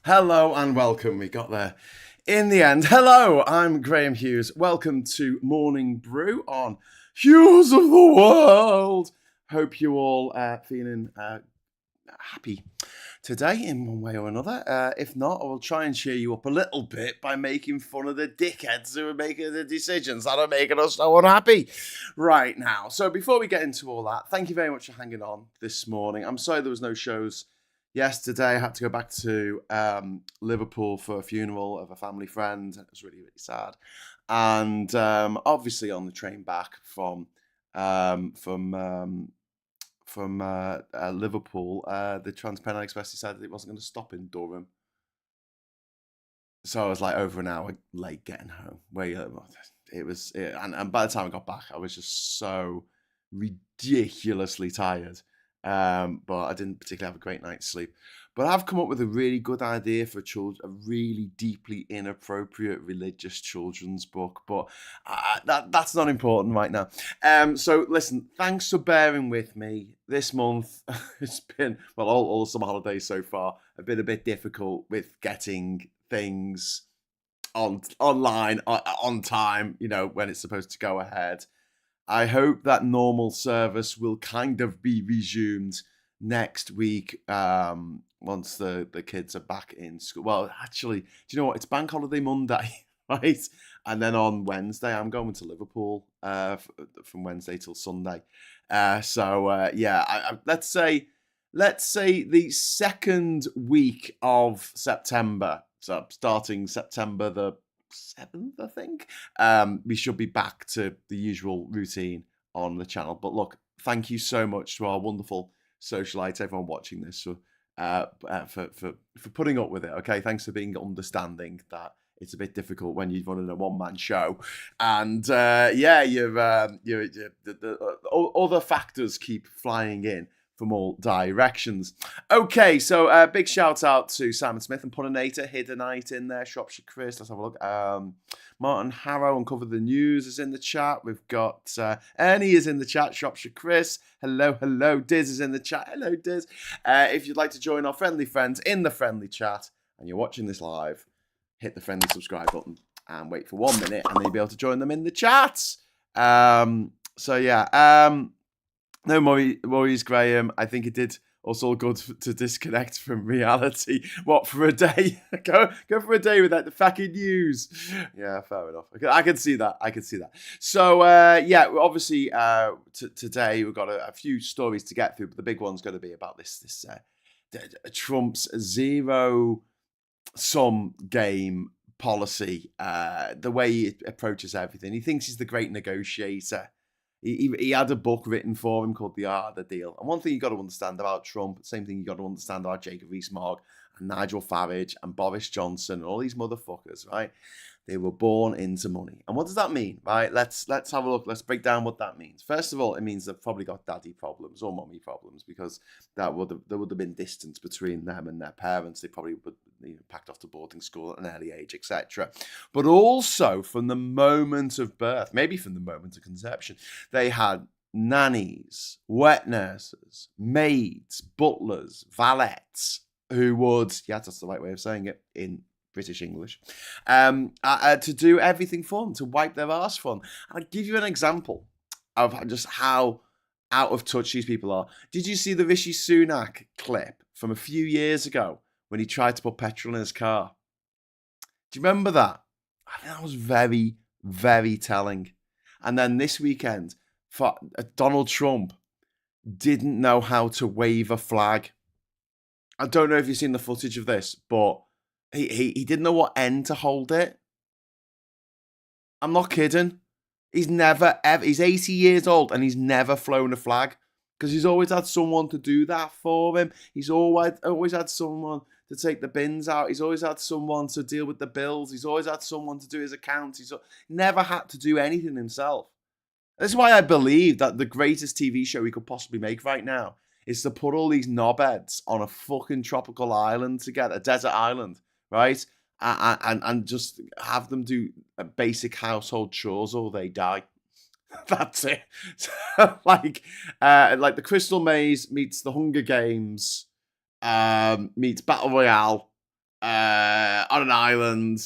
Hello and welcome. We got there in the end. Hello, I'm Graham Hughes. Welcome to Morning Brew on Hughes of the World. Hope you all feeling happy today in one way or another. If not, I will try and cheer you up a little bit by making fun of the dickheads who are making the decisions that are making us so unhappy right now. So before we get into all that, thank you very much for hanging on this morning. I'm sorry there was no shows yesterday. I had to go back to Liverpool for a funeral of a family friend. It was really, really sad. And obviously on the train back from Liverpool, the Trans-Pennine Express decided it wasn't going to stop in Durham. So I was like over an hour late getting home. And by the time I got back, I was just so ridiculously tired. But I didn't particularly have a great night's sleep. But I've come up with a really good idea for a really deeply inappropriate religious children's book. But that's not important right now. So listen, thanks for bearing with me. This month, it's been, well, all the summer holidays so far have been a bit difficult with getting things online on time, when it's supposed to go ahead. I hope that normal service will kind of be resumed next week once the kids are back in school. Well, actually, do you know what? It's Bank Holiday Monday, right? And then on Wednesday, I'm going to Liverpool from Wednesday till Sunday. Let's say the second week of September. So starting September the 7th, I think. We should be back to the usual routine on the channel. But look, thank you so much to our wonderful socialites, everyone watching this, for putting up with it. Okay, thanks for being understanding that it's a bit difficult when you're running a one-man show, and other factors keep flying in from all directions. Okay, so big shout out to Simon Smith and Puninator, Hiddenite in there, Shropshire Chris, let's have a look. Martin Harrow, Uncover the News is in the chat. We've got Ernie is in the chat, Shropshire Chris. Hello. Diz is in the chat. Hello, Diz. If you'd like to join our friendly friends in the friendly chat and you're watching this live, hit the friendly subscribe button and wait for 1 minute and then you'll be able to join them in the chat. No worries, Graham. I think it did also good to disconnect from reality. What, for a day? go for a day without the fucking news. Yeah, fair enough. I can see that. So, obviously, today we've got a few stories to get through, but the big one's going to be about this Trump's zero-sum game policy, the way he approaches everything. He thinks he's the great negotiator. He had a book written for him called The Art of the Deal. And one thing you got to understand about Trump, same thing you got to understand about Jacob Rees-Mogg and Nigel Farage and Boris Johnson and all these motherfuckers, right? They were born into money. And what does that mean, right? Let's have a look. Let's break down what that means. First of all, it means they've probably got daddy problems or mommy problems because there would have been distance between them and their parents. They probably would packed off to boarding school at an early age, etc. But also from the moment of birth, maybe from the moment of conception, they had nannies, wet nurses, maids, butlers, valets who would, that's the right way of saying it in British English, to do everything for them, to wipe their arse for them. I'll give you an example of just how out of touch these people are. Did you see the Rishi Sunak clip from a few years ago when he tried to put petrol in his car? Do you remember that? I think that was very, very telling. And then this weekend, Donald Trump didn't know how to wave a flag. I don't know if you've seen the footage of this, but he didn't know what end to hold it. I'm not kidding. He's 80 years old and he's never flown a flag because he's always had someone to do that for him. He's always had someone to take the bins out. He's always had someone to deal with the bills. He's always had someone to do his accounts. He's never had to do anything himself. That's why I believe that the greatest TV show he could possibly make right now is to put all these knobheads on a fucking tropical island together, a desert island, right? And just have them do basic household chores or they die. That's it. like the Crystal Maze meets the Hunger Games, meets Battle Royale, on an island,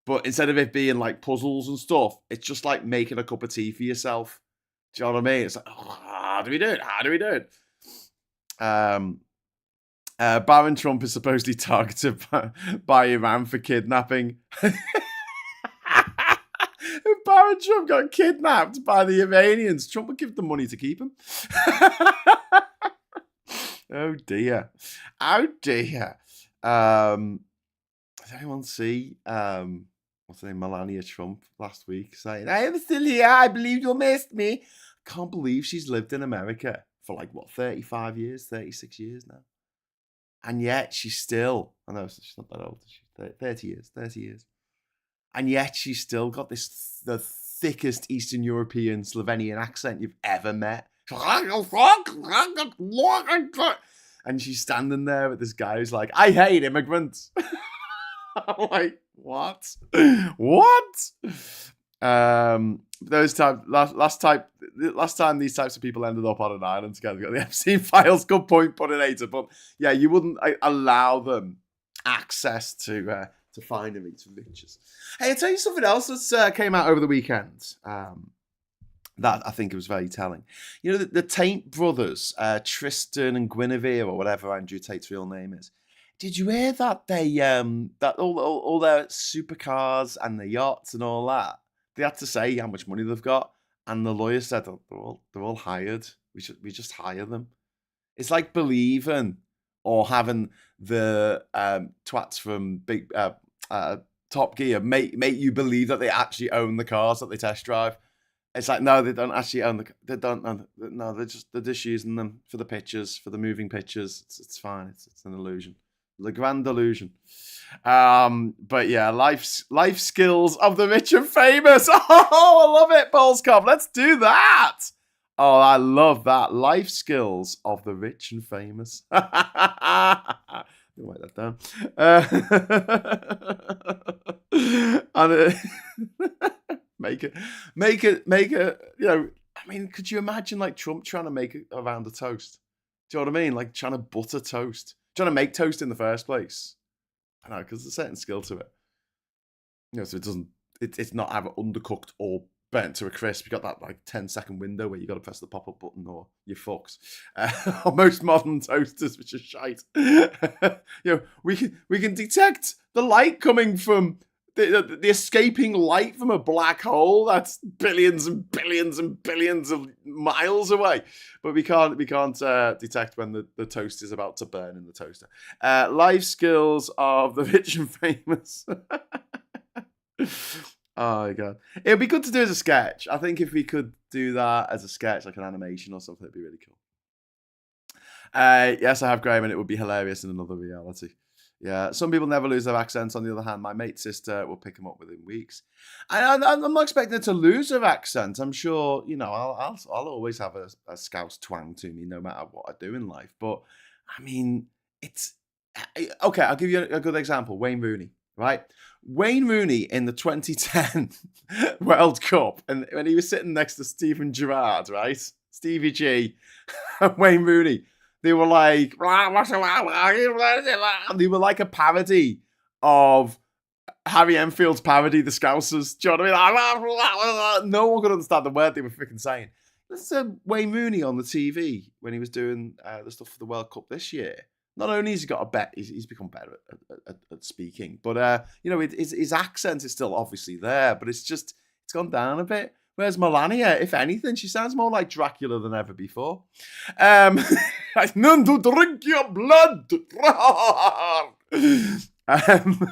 but instead of it being like puzzles and stuff, it's just like making a cup of tea for yourself. Do you know what I mean? It's like, oh, how do we do it? How do we do it? Baron Trump is supposedly targeted by Iran for kidnapping. If Baron Trump got kidnapped by the Iranians, Trump would give them money to keep him. Oh dear. Oh dear. Did anyone see what's her name, Melania Trump last week saying, I am still here, I believe you missed me. Can't believe she's lived in America for like, what, 35 years, 36 years now. And yet she's still, I know she's not that old, she's 30 years. And yet she's still got the thickest Eastern European Slovenian accent you've ever met. And she's standing there with this guy who's like, I hate immigrants. I'm like, what? What? Those time last time these types of people ended up on an island together. Got the Epstein files. Good point, Puddinator. But yeah, you wouldn't allow them access to finding these riches. Hey, I'll tell you something else that came out over the weekend. That I think it was very telling. You know, the Taint brothers, Tristan and Guinevere, or whatever Andrew Tate's real name is. Did you hear that they that all their supercars and the yachts and all that, they had to say how much money they've got, and the lawyer said, oh, they're all hired. We just hire them. It's like believing or having the twats from Big Top Gear make you believe that they actually own the cars that they test drive. It's like, no, they don't actually own they don't own no, they're just using them for the pictures, for the moving pictures. It's fine. It's an illusion. The grand illusion. But yeah, life skills of the rich and famous. Oh, I love it, Polskov. Let's do that. Oh, I love that. Life skills of the rich and famous. Write that down. And make it. You know, I mean, could you imagine like Trump trying to make it around a toast? Do you know what I mean? Like trying to butter toast. Trying to make toast in the first place. I know, because there's a certain skill to it. You know, so it's not either undercooked or burnt to a crisp. You got that like 10-second window where you got to press the pop-up button or you fucks. On most modern toasters, which is shite. You know, we can detect the light coming from the escaping light from a black hole that's billions and billions and billions of miles away, but we can't detect when the toast is about to burn in the toaster. Life skills of the rich and famous. Oh my god, it would be good to do as a sketch. I think if we could do that as a sketch, like an animation or something, it'd be really cool. Yes, I have, Graham, and it would be hilarious in another reality. Yeah, some people never lose their accents. On the other hand, my mate's sister will pick them up within weeks. I'm not expecting her to lose her accent. I'm sure, you know, I'll always have a Scouse twang to me, no matter what I do in life. But I mean, it's okay. I'll give you a good example. Wayne Rooney, right? Wayne Rooney in the 2010 World Cup, and when he was sitting next to Steven Gerrard, right? Stevie G, and Wayne Rooney. They were like, they were like a parody of Harry Enfield's parody, The Scousers. Do you know what I mean? No one could understand the word they were freaking saying. This is Wayne Rooney on the TV when he was doing the stuff for the World Cup this year. Not only has he got he's become better at speaking, but you know, his accent is still obviously there, but it's gone down a bit. Whereas Melania, if anything, she sounds more like Dracula than ever before. None to drink your blood.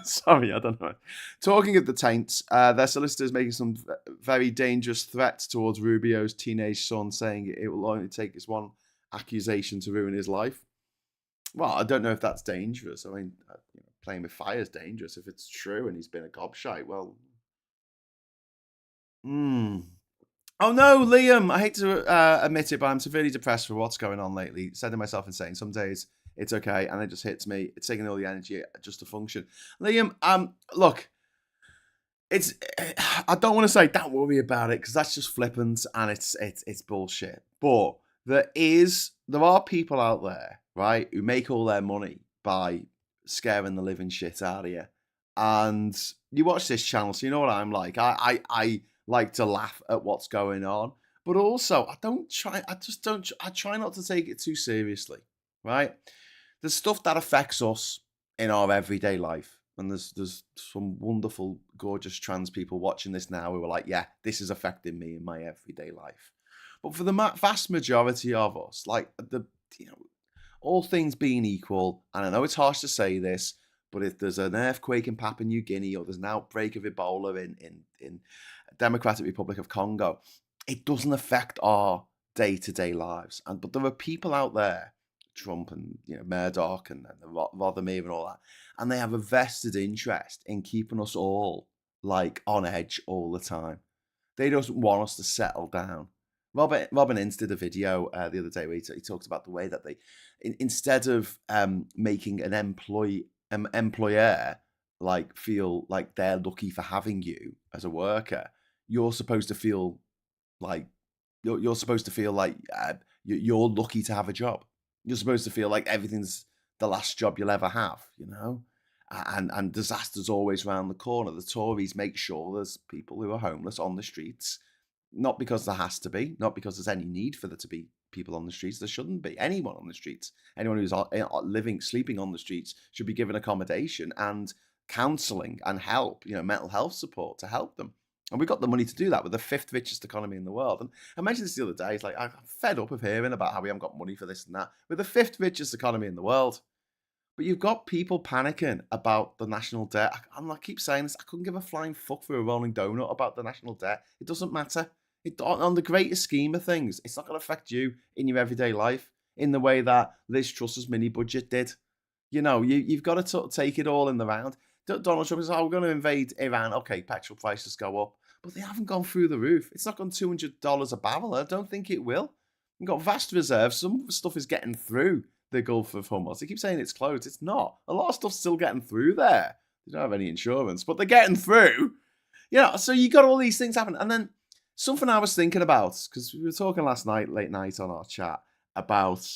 Sorry, I don't know. Talking of the taints, their solicitors making some very dangerous threats towards Rubio's teenage son, saying it will only take this one accusation to ruin his life. Well, I don't know if that's dangerous. I mean, playing with fire is dangerous. If it's true and he's been a gobshite, well... Oh no, Liam, I hate to admit it, but I'm severely depressed for what's going on lately. Sending myself insane. Some days it's okay, and it just hits me. It's taking all the energy just to function. Liam, look, I don't want to say don't worry about it, because that's just flippant and it's bullshit. But there are people out there, right, who make all their money by scaring the living shit out of you. And you watch this channel, so you know what I'm like. I like to laugh at what's going on, but also I try not to take it too seriously, right? There's stuff that affects us in our everyday life. And there's some wonderful, gorgeous trans people watching this now who are like, yeah, this is affecting me in my everyday life. But for the vast majority of us, like you know, all things being equal, and I know it's harsh to say this, but if there's an earthquake in Papua New Guinea or there's an outbreak of Ebola in Democratic Republic of Congo, it doesn't affect our day-to-day lives. But there are people out there, Trump and Murdoch and Rothermere and all that, and they have a vested interest in keeping us all like on edge all the time. They don't want us to settle down. Robin Ince did a video the other day where he talked about the way that they, instead of making an employer like feel like they're lucky for having you as a worker, you're supposed to feel like you're supposed to feel like you're lucky to have a job. You're supposed to feel like everything's the last job you'll ever have, and disaster's always around the corner. The Tories make sure there's people who are homeless on the streets. Not because there has to be, not because there's any need for there to be people on the streets. There shouldn't be anyone on the streets. Anyone who's sleeping on the streets should be given accommodation and counselling and help, mental health support to help them. And we got the money to do that with the 5th richest economy in the world. And I mentioned this the other day. It's like, I'm fed up of hearing about how we haven't got money for this and that. We're the 5th richest economy in the world. But you've got people panicking about the national debt. I keep saying this. I couldn't give a flying fuck for a rolling donut about the national debt. It doesn't matter. On the greater scheme of things, it's not going to affect you in your everyday life in the way that Liz Truss's mini budget did. You've got to sort of take it all in the round. Donald Trump says, we're going to invade Iran. Okay, petrol prices go up. But they haven't gone through the roof. It's not gone $200 a barrel. I don't think it will. You've got vast reserves. Some stuff is getting through the Gulf of Hormuz. They keep saying it's closed. It's not. A lot of stuff's still getting through there. They don't have any insurance, but they're getting through. So you got all these things happen. And then something I was thinking about, because we were talking last night, late night on our chat, about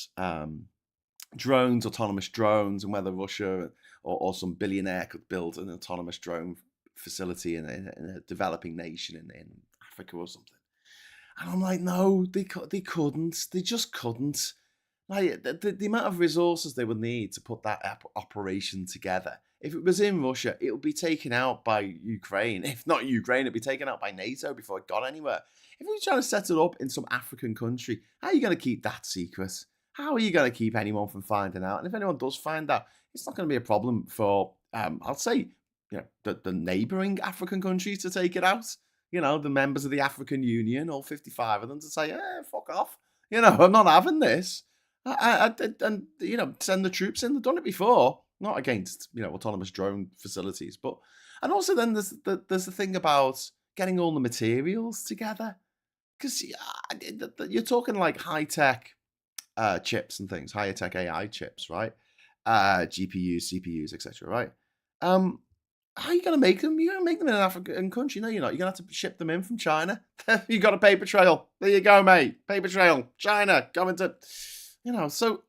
drones, autonomous drones, and whether Russia or some billionaire could build an autonomous drone facility in a developing nation in Africa or something. And I'm like, no, they couldn't. They just couldn't. Like the amount of resources they would need to put that operation together. If it was in Russia, it would be taken out by Ukraine. If not Ukraine, it'd be taken out by NATO before it got anywhere. If you're trying to set it up in some African country, how are you going to keep that secret? How are you going to keep anyone from finding out? And if anyone does find out, it's not going to be a problem for, I'll say, the neighbouring African countries to take it out. The members of the African Union, all 55 of them, to say, fuck off. I'm not having this. And send the troops in. They've done it before, not against autonomous drone facilities, but and also then there's the thing about getting all the materials together, because you're talking like high tech chips and things, higher tech AI chips, right? GPUs, CPUs, etc. Right? How are you going to make them? You're going to make them in an African country? No, you're not. You're going to have to ship them in from China. You got a paper trail. There you go, mate. Paper trail. China coming to. So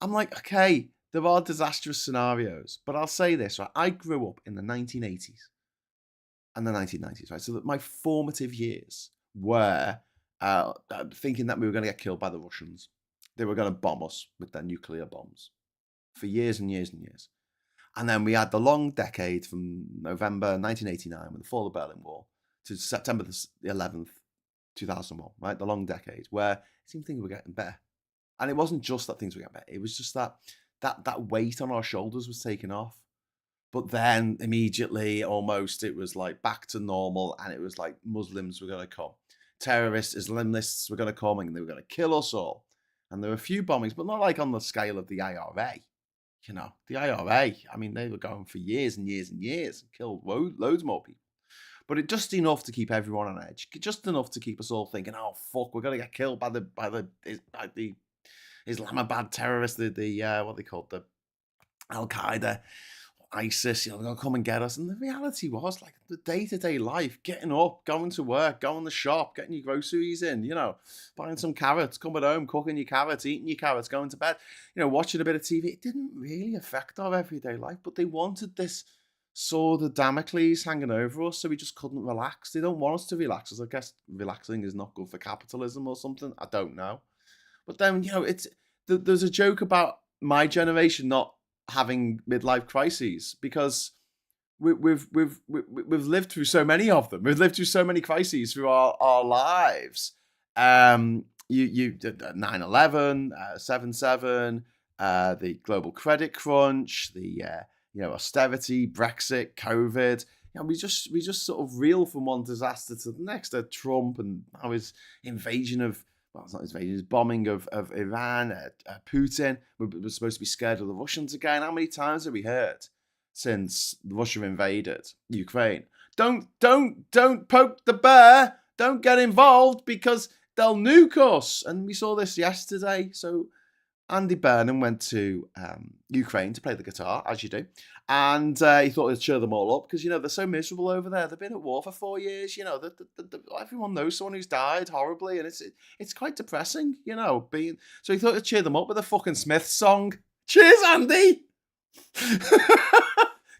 I'm like, okay, there are disastrous scenarios, but I'll say this, right? I grew up in the 1980s and the 1990s, right? So that my formative years were thinking that we were going to get killed by the Russians. They were going to bomb us with their nuclear bombs for years and years and years. And then we had the long decade from November 1989 with the fall of the Berlin Wall to September the 11th, 2001, right? The long decade where it seemed things were getting better. And it wasn't just that things were getting better. It was just that weight on our shoulders was taken off. But then immediately, almost, it was like back to normal, and it was like Muslims were going to come. Terrorists, Islamists were going to come, and they were going to kill us all. And there were a few bombings, but not like on the scale of the IRA. The IRA, I mean, they were going for years and years and years and killed loads more people. But it just enough to keep everyone on edge. Just enough to keep us all thinking, oh, fuck, we're going to get killed by the Islamabad terrorists, the what they called, the Al-Qaeda. ISIS, they're going to come and get us. And the reality was, like, the day-to-day life, getting up, going to work, going to the shop, getting your groceries in, buying some carrots, coming home, cooking your carrots, eating your carrots, going to bed, watching a bit of TV. It didn't really affect our everyday life, but they wanted this sword of Damocles hanging over us, so we just couldn't relax. They don't want us to relax, because I guess relaxing is not good for capitalism or something. I don't know. But then, there's a joke about my generation not having midlife crises, because we've lived through so many of them. We've lived through so many crises through our lives. You 9/11, 7/7, the global credit crunch, the austerity, Brexit, COVID. We just sort of reel from one disaster to the next. Trump and now his invasion of. Well, it's not his invasion, his bombing of Iran, Putin. We're supposed to be scared of the Russians again. How many times have we heard since Russia invaded Ukraine? Don't poke the bear. Don't get involved, because they'll nuke us. And we saw this yesterday. So Andy Burnham went to Ukraine to play the guitar, as you do. And he thought he'd cheer them all up, because, they're so miserable over there. They've been at war for 4 years. Everyone knows someone who's died horribly, and it's quite depressing, So he thought he'd cheer them up with a fucking Smiths song. Cheers, Andy!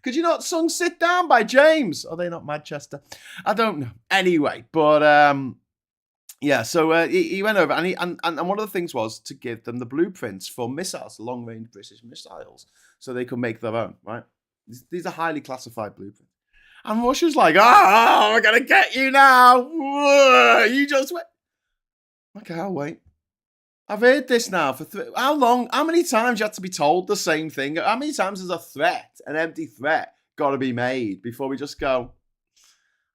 Could you not sung Sit Down by James? Are they not Manchester? I don't know. Anyway, but... yeah, so he went over, and one of the things was to give them the blueprints for missiles, long-range British missiles, so they could make their own, right? These are highly classified blueprints. And Russia's like, we're going to get you now. You just wait. Okay, I'll wait. I've heard this now for how long? How many times you have to be told the same thing? How many times is a threat, an empty threat, got to be made before we just go,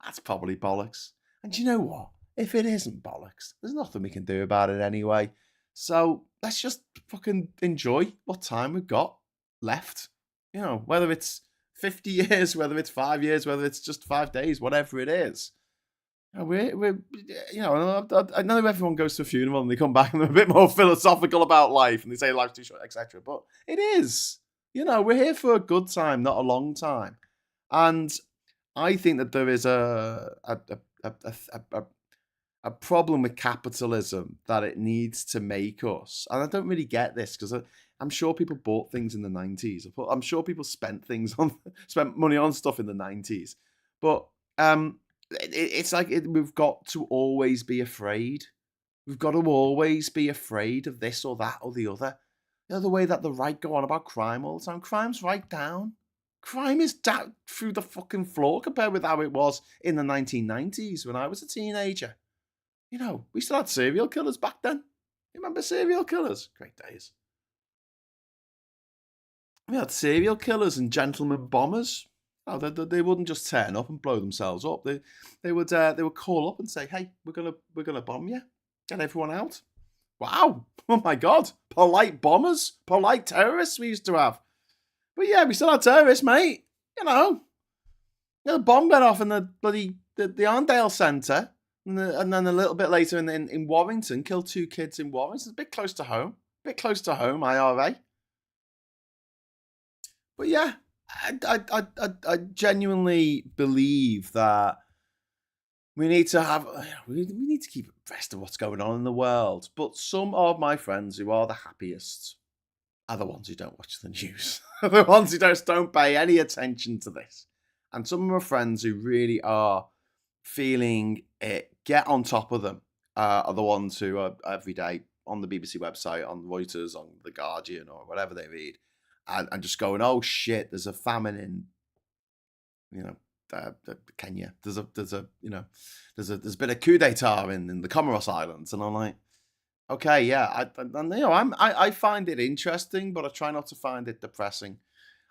that's probably bollocks. And do you know what? If it isn't bollocks, there's nothing we can do about it anyway. So let's just fucking enjoy what time we've got left. Whether it's 50 years, whether it's 5 years, whether it's just 5 days, whatever it is. I know everyone goes to a funeral and they come back and they're a bit more philosophical about life and they say life's too short, etc. But it is. We're here for a good time, not a long time. And I think that there is a problem with capitalism that it needs to make us. And I don't really get this, because I'm sure people bought things in the 90s. I'm sure people spent money on stuff in the 90s. But it's like we've got to always be afraid. We've got to always be afraid of this or that or the other. The way that the right go on about crime all the time. Crime's right down. Crime is down through the fucking floor compared with how it was in the 1990s when I was a teenager. We still had serial killers back then. You remember serial killers? Great days. We had serial killers and gentlemen bombers. They wouldn't just turn up and blow themselves up. They would call up and say, "Hey, we're gonna bomb you. Get everyone out." Wow! Oh my God! Polite bombers, polite terrorists we used to have. But yeah, we still had terrorists, mate. The bomb went off in the bloody the Arndale Centre. And then a little bit later in Warrington, killed 2 kids in Warrington. A bit close to home. IRA. But yeah, I genuinely believe that we need to keep abreast of what's going on in the world. But some of my friends who are the happiest are the ones who don't watch the news. The ones who don't pay any attention to this. And some of my friends who really are feeling it, get on top of them, are the ones who are every day on the BBC website, on Reuters, on The Guardian, or whatever they read, and just going, oh shit, there's a famine in, Kenya. There's been a coup d'etat in the Comoros Islands, and I'm like, okay, yeah, I find it interesting, but I try not to find it depressing.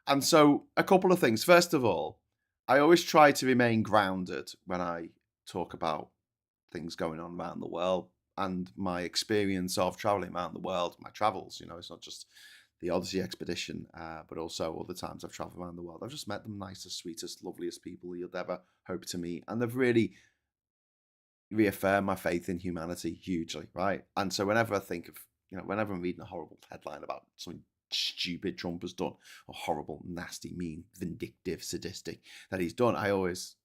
And so a couple of things. First of all, I always try to remain grounded when I talk about things going on around the world and my experience of traveling around the world, my travels. It's not just the Odyssey expedition, but also all the times I've traveled around the world. I've just met the nicest, sweetest, loveliest people you'd ever hope to meet. And they've really reaffirmed my faith in humanity hugely, right? And so whenever I think of, whenever I'm reading a horrible headline about something stupid Trump has done, or horrible, nasty, mean, vindictive, sadistic that he's done, I always,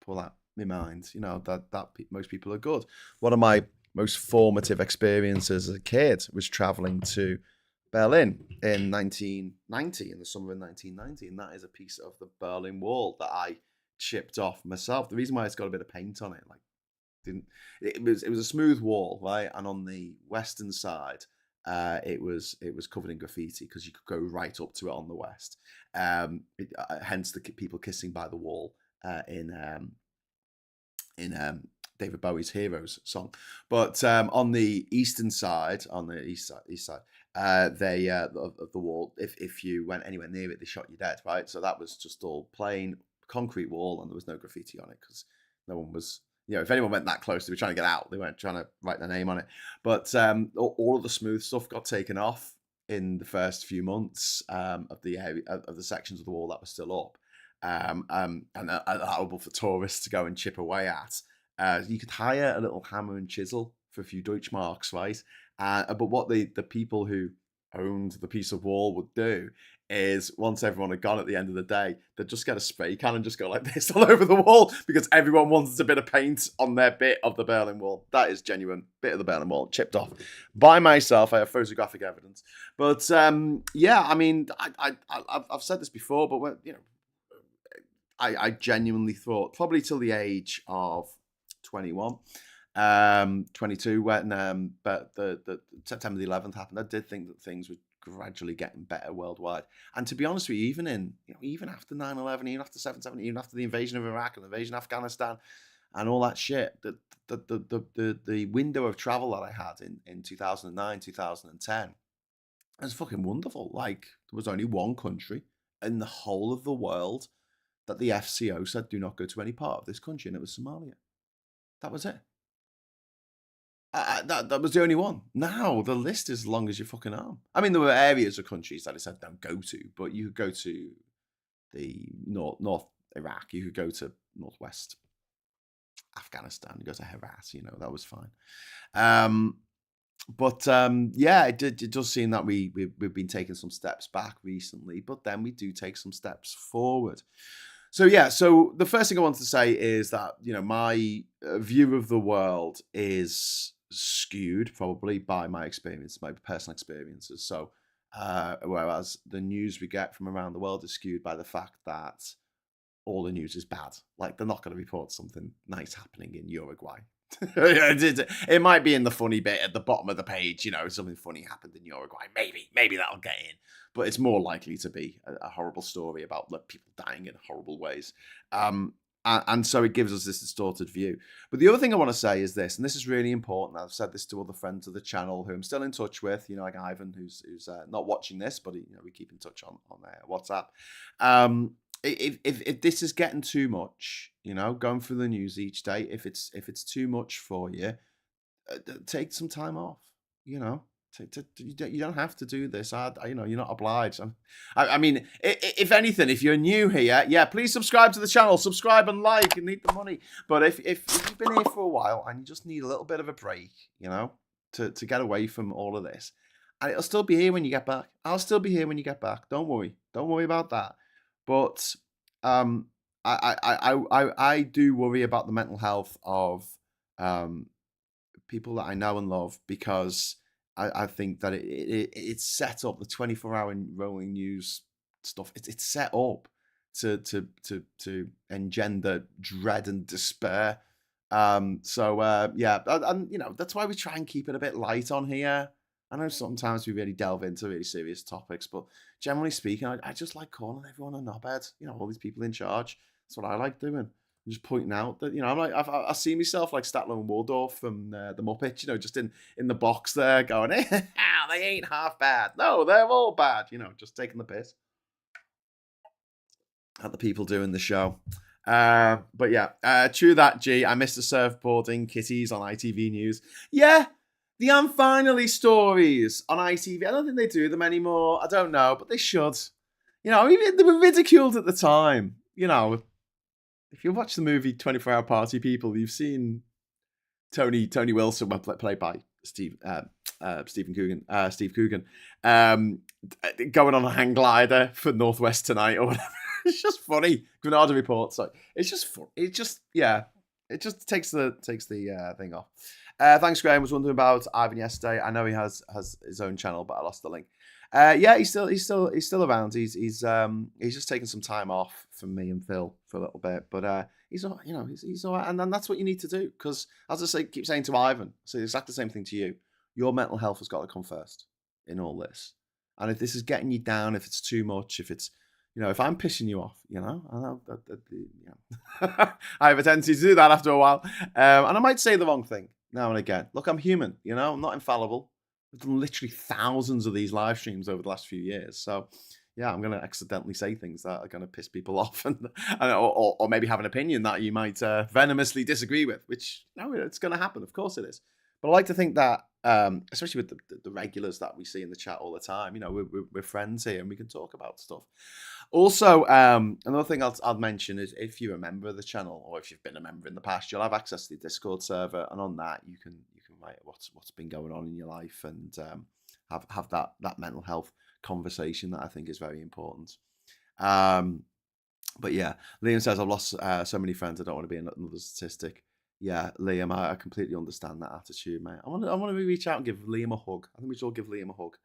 pull out my mind, that most people are good. One of my most formative experiences as a kid was traveling to Berlin in 1990, in the summer of 1990, and that is a piece of the Berlin Wall that I chipped off myself. The reason why it's got a bit of paint on it, it was a smooth wall, right? And on the western side, it was covered in graffiti because you could go right up to it on the west. Hence the people kissing by the wall in David Bowie's Heroes song. But on the eastern side, on the east side, of the wall, if you went anywhere near it, they shot you dead, right? So that was just all plain concrete wall, and there was no graffiti on it because no one was, if anyone went that close, they were trying to get out. They weren't trying to write their name on it. But all of the smooth stuff got taken off in the first few months of the area, of the sections of the wall that were still up, and allowable for tourists to go and chip away at. You could hire a little hammer and chisel for a few Deutschmarks, right? But what the people who owned the piece of wall would do is, once everyone had gone at the end of the day, they'd just get a spray can and just go like this all over the wall because everyone wanted a bit of paint on their bit of the Berlin Wall. That is genuine bit of the Berlin Wall chipped off by myself. I have photographic evidence. But yeah, I mean, I've said this before, but I genuinely thought, probably till the age of 21, 22, when but the September the 11th happened, I did think that things were gradually getting better worldwide. And to be honest with you, even after 9/11, even after 7/7, even after the invasion of Iraq and the invasion of Afghanistan and all that shit, the window of travel that I had in 2009, 2010 was fucking wonderful. Like, there was only one country in the whole of the world that the FCO said, do not go to any part of this country, and it was Somalia. That was it. That was the only one. Now the list is as long as your fucking arm. I mean, there were areas of countries that it said don't go to, but you could go to the north Iraq, you could go to northwest Afghanistan, you go to Herat, that was fine. But yeah, it does seem that we've been taking some steps back recently, but then we do take some steps forward. So yeah, so the first thing I wanted to say is that, my view of the world is skewed probably by my experience, my personal experiences. So whereas the news we get from around the world is skewed by the fact that all the news is bad. Like, they're not going to report something nice happening in Uruguay. It might be in the funny bit at the bottom of the page, something funny happened in Uruguay. Maybe that'll get in. But it's more likely to be a horrible story about people dying in horrible ways. And so it gives us this distorted view. But the other thing I want to say is this, and this is really important. I've said this to other friends of the channel who I'm still in touch with, like Ivan, who's not watching this, but we keep in touch on WhatsApp. If this is getting too much, going through the news each day, if it's too much for you, take some time off. You don't have to do this. You're not obliged. I mean, if anything, if you're new here, yeah, please subscribe to the channel. Subscribe and like. You need the money. But if you've been here for a while and you just need a little bit of a break, to get away from all of this, and it'll still be here when you get back. I'll still be here when you get back. Don't worry. Don't worry about that. But I do worry about the mental health of people that I know and love, because I think that it's set up, the 24-hour rolling news stuff. It's set up to engender dread and despair. Yeah, and that's why we try and keep it a bit light on here. I know sometimes we really delve into really serious topics, but generally speaking, I just like calling everyone a knobhead. All these people in charge. That's what I like doing. I'm just pointing out that, I'm like, I see myself like Statler and Waldorf from the Muppets, just in the box there going, they ain't half bad. No, they're all bad, just taking the piss at the people doing the show. But yeah, true that, G. I missed the surfboarding kitties on ITV News. Yeah. The I'm Finally stories on ITV. I don't think they do them anymore. I don't know, but they should. They were ridiculed at the time. If you watch the movie 24 Hour Party People, you've seen Tony Wilson, played by Steve Coogan, going on a hang glider for Northwest tonight or whatever. It's just funny. Granada report. So it's just fun. It just takes the thing off. Thanks, Graham. Was wondering about Ivan yesterday. I know he has his own channel, but I lost the link. Yeah, he's still around. He's just taking some time off from me and Phil for a little bit, but he's all, he's all right, and that's what you need to do. Because as I keep saying to Ivan, say exactly the same thing to you. Your mental health has got to come first in all this, and if this is getting you down, if it's too much, if it's if I'm pissing you off, I know I have a tendency to do that after a while, and I might say the wrong thing now and again. Look, I'm human, I'm not infallible. I've done literally thousands of these live streams over the last few years. So, yeah, I'm going to accidentally say things that are going to piss people off or maybe have an opinion that you might venomously disagree with, which, it's going to happen. Of course it is. But I like to think that, especially with the regulars that we see in the chat all the time, we're friends here and we can talk about stuff. Also, another thing I'll mention is if you're a member of the channel or if you've been a member in the past, you'll have access to the Discord server, and on that you can write what's been going on in your life and have that mental health conversation that I think is very important. But yeah, Liam says I've lost so many friends. I don't want to be another statistic. Yeah, Liam, I completely understand that attitude, mate. I want to reach out and give Liam a hug. I think we should all give Liam a hug.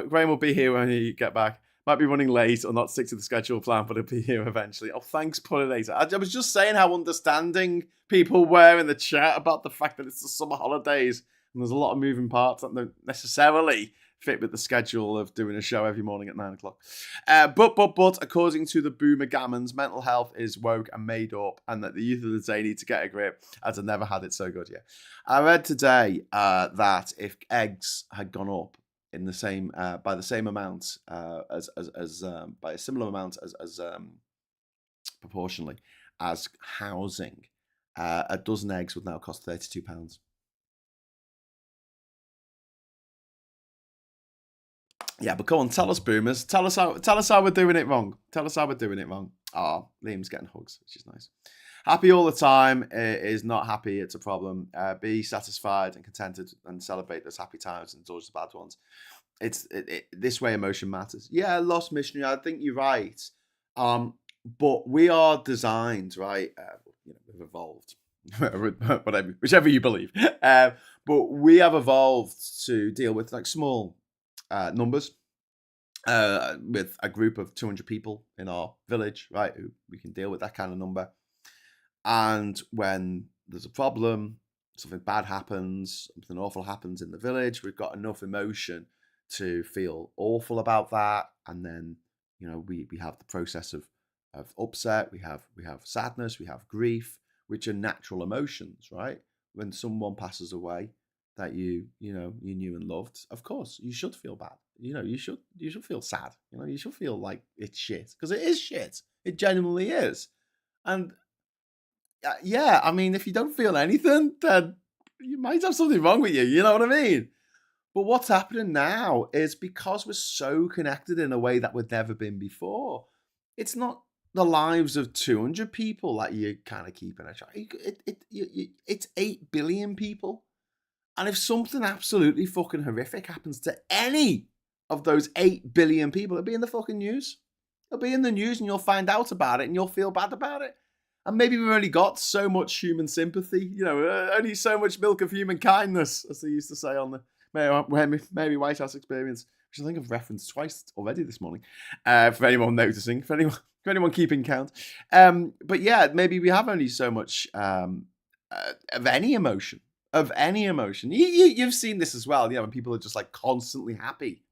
Graham will be here when you get back. Might be running late or not stick to the schedule plan, but he'll be here eventually. Oh, thanks, Pollinator. I was just saying how understanding people were in the chat about the fact that it's the summer holidays and there's a lot of moving parts that don't necessarily fit with the schedule of doing a show every morning at 9 o'clock. But according to the Boomer Gammons, mental health is woke and made up, and that the youth of the day need to get a grip, as I've never had it so good yet. I read today that if eggs had gone up in the same by the same amount as by a similar amount as proportionally as housing, a dozen eggs would now cost £32. Yeah, but come on, tell us, boomers. Tell us how we're doing it wrong. Tell us how we're doing it wrong. Oh, Liam's getting hugs, which is nice. Happy all the time is not happy. It's a problem. Be satisfied and contented and celebrate those happy times and indulge the bad ones. It's this way emotion matters. Yeah, lost missionary. I think you're right. But we are designed, right? We've evolved, whatever, whichever you believe. But we have evolved to deal with like small numbers, with a group of 200 people in our village, right? Who we can deal with that kind of number. And when there's a problem, something bad happens, something awful happens in the village, we've got enough emotion to feel awful about that, and then we have the process of upset, we have sadness, we have grief, which are natural emotions, right? When someone passes away that you knew and loved, of course you should feel bad. You should feel sad. You should feel like it's shit, because it is shit. It genuinely is. And yeah, I mean, if you don't feel anything, then you might have something wrong with you. You know what I mean? But what's happening now is because we're so connected in a way that we've never been before, it's not the lives of 200 people that you kind of keep in a track. It's 8 billion people. And if something absolutely fucking horrific happens to any of those 8 billion people, it'll be in the fucking news. It'll be in the news and you'll find out about it and you'll feel bad about it. And maybe we've only got so much human sympathy, only so much milk of human kindness, as they used to say on the Mary Whitehouse Experience, which I think I've referenced twice already this morning, for anyone noticing, for anyone keeping count. But yeah, maybe we have only so much of any emotion. You've seen this as well, when people are just like constantly happy.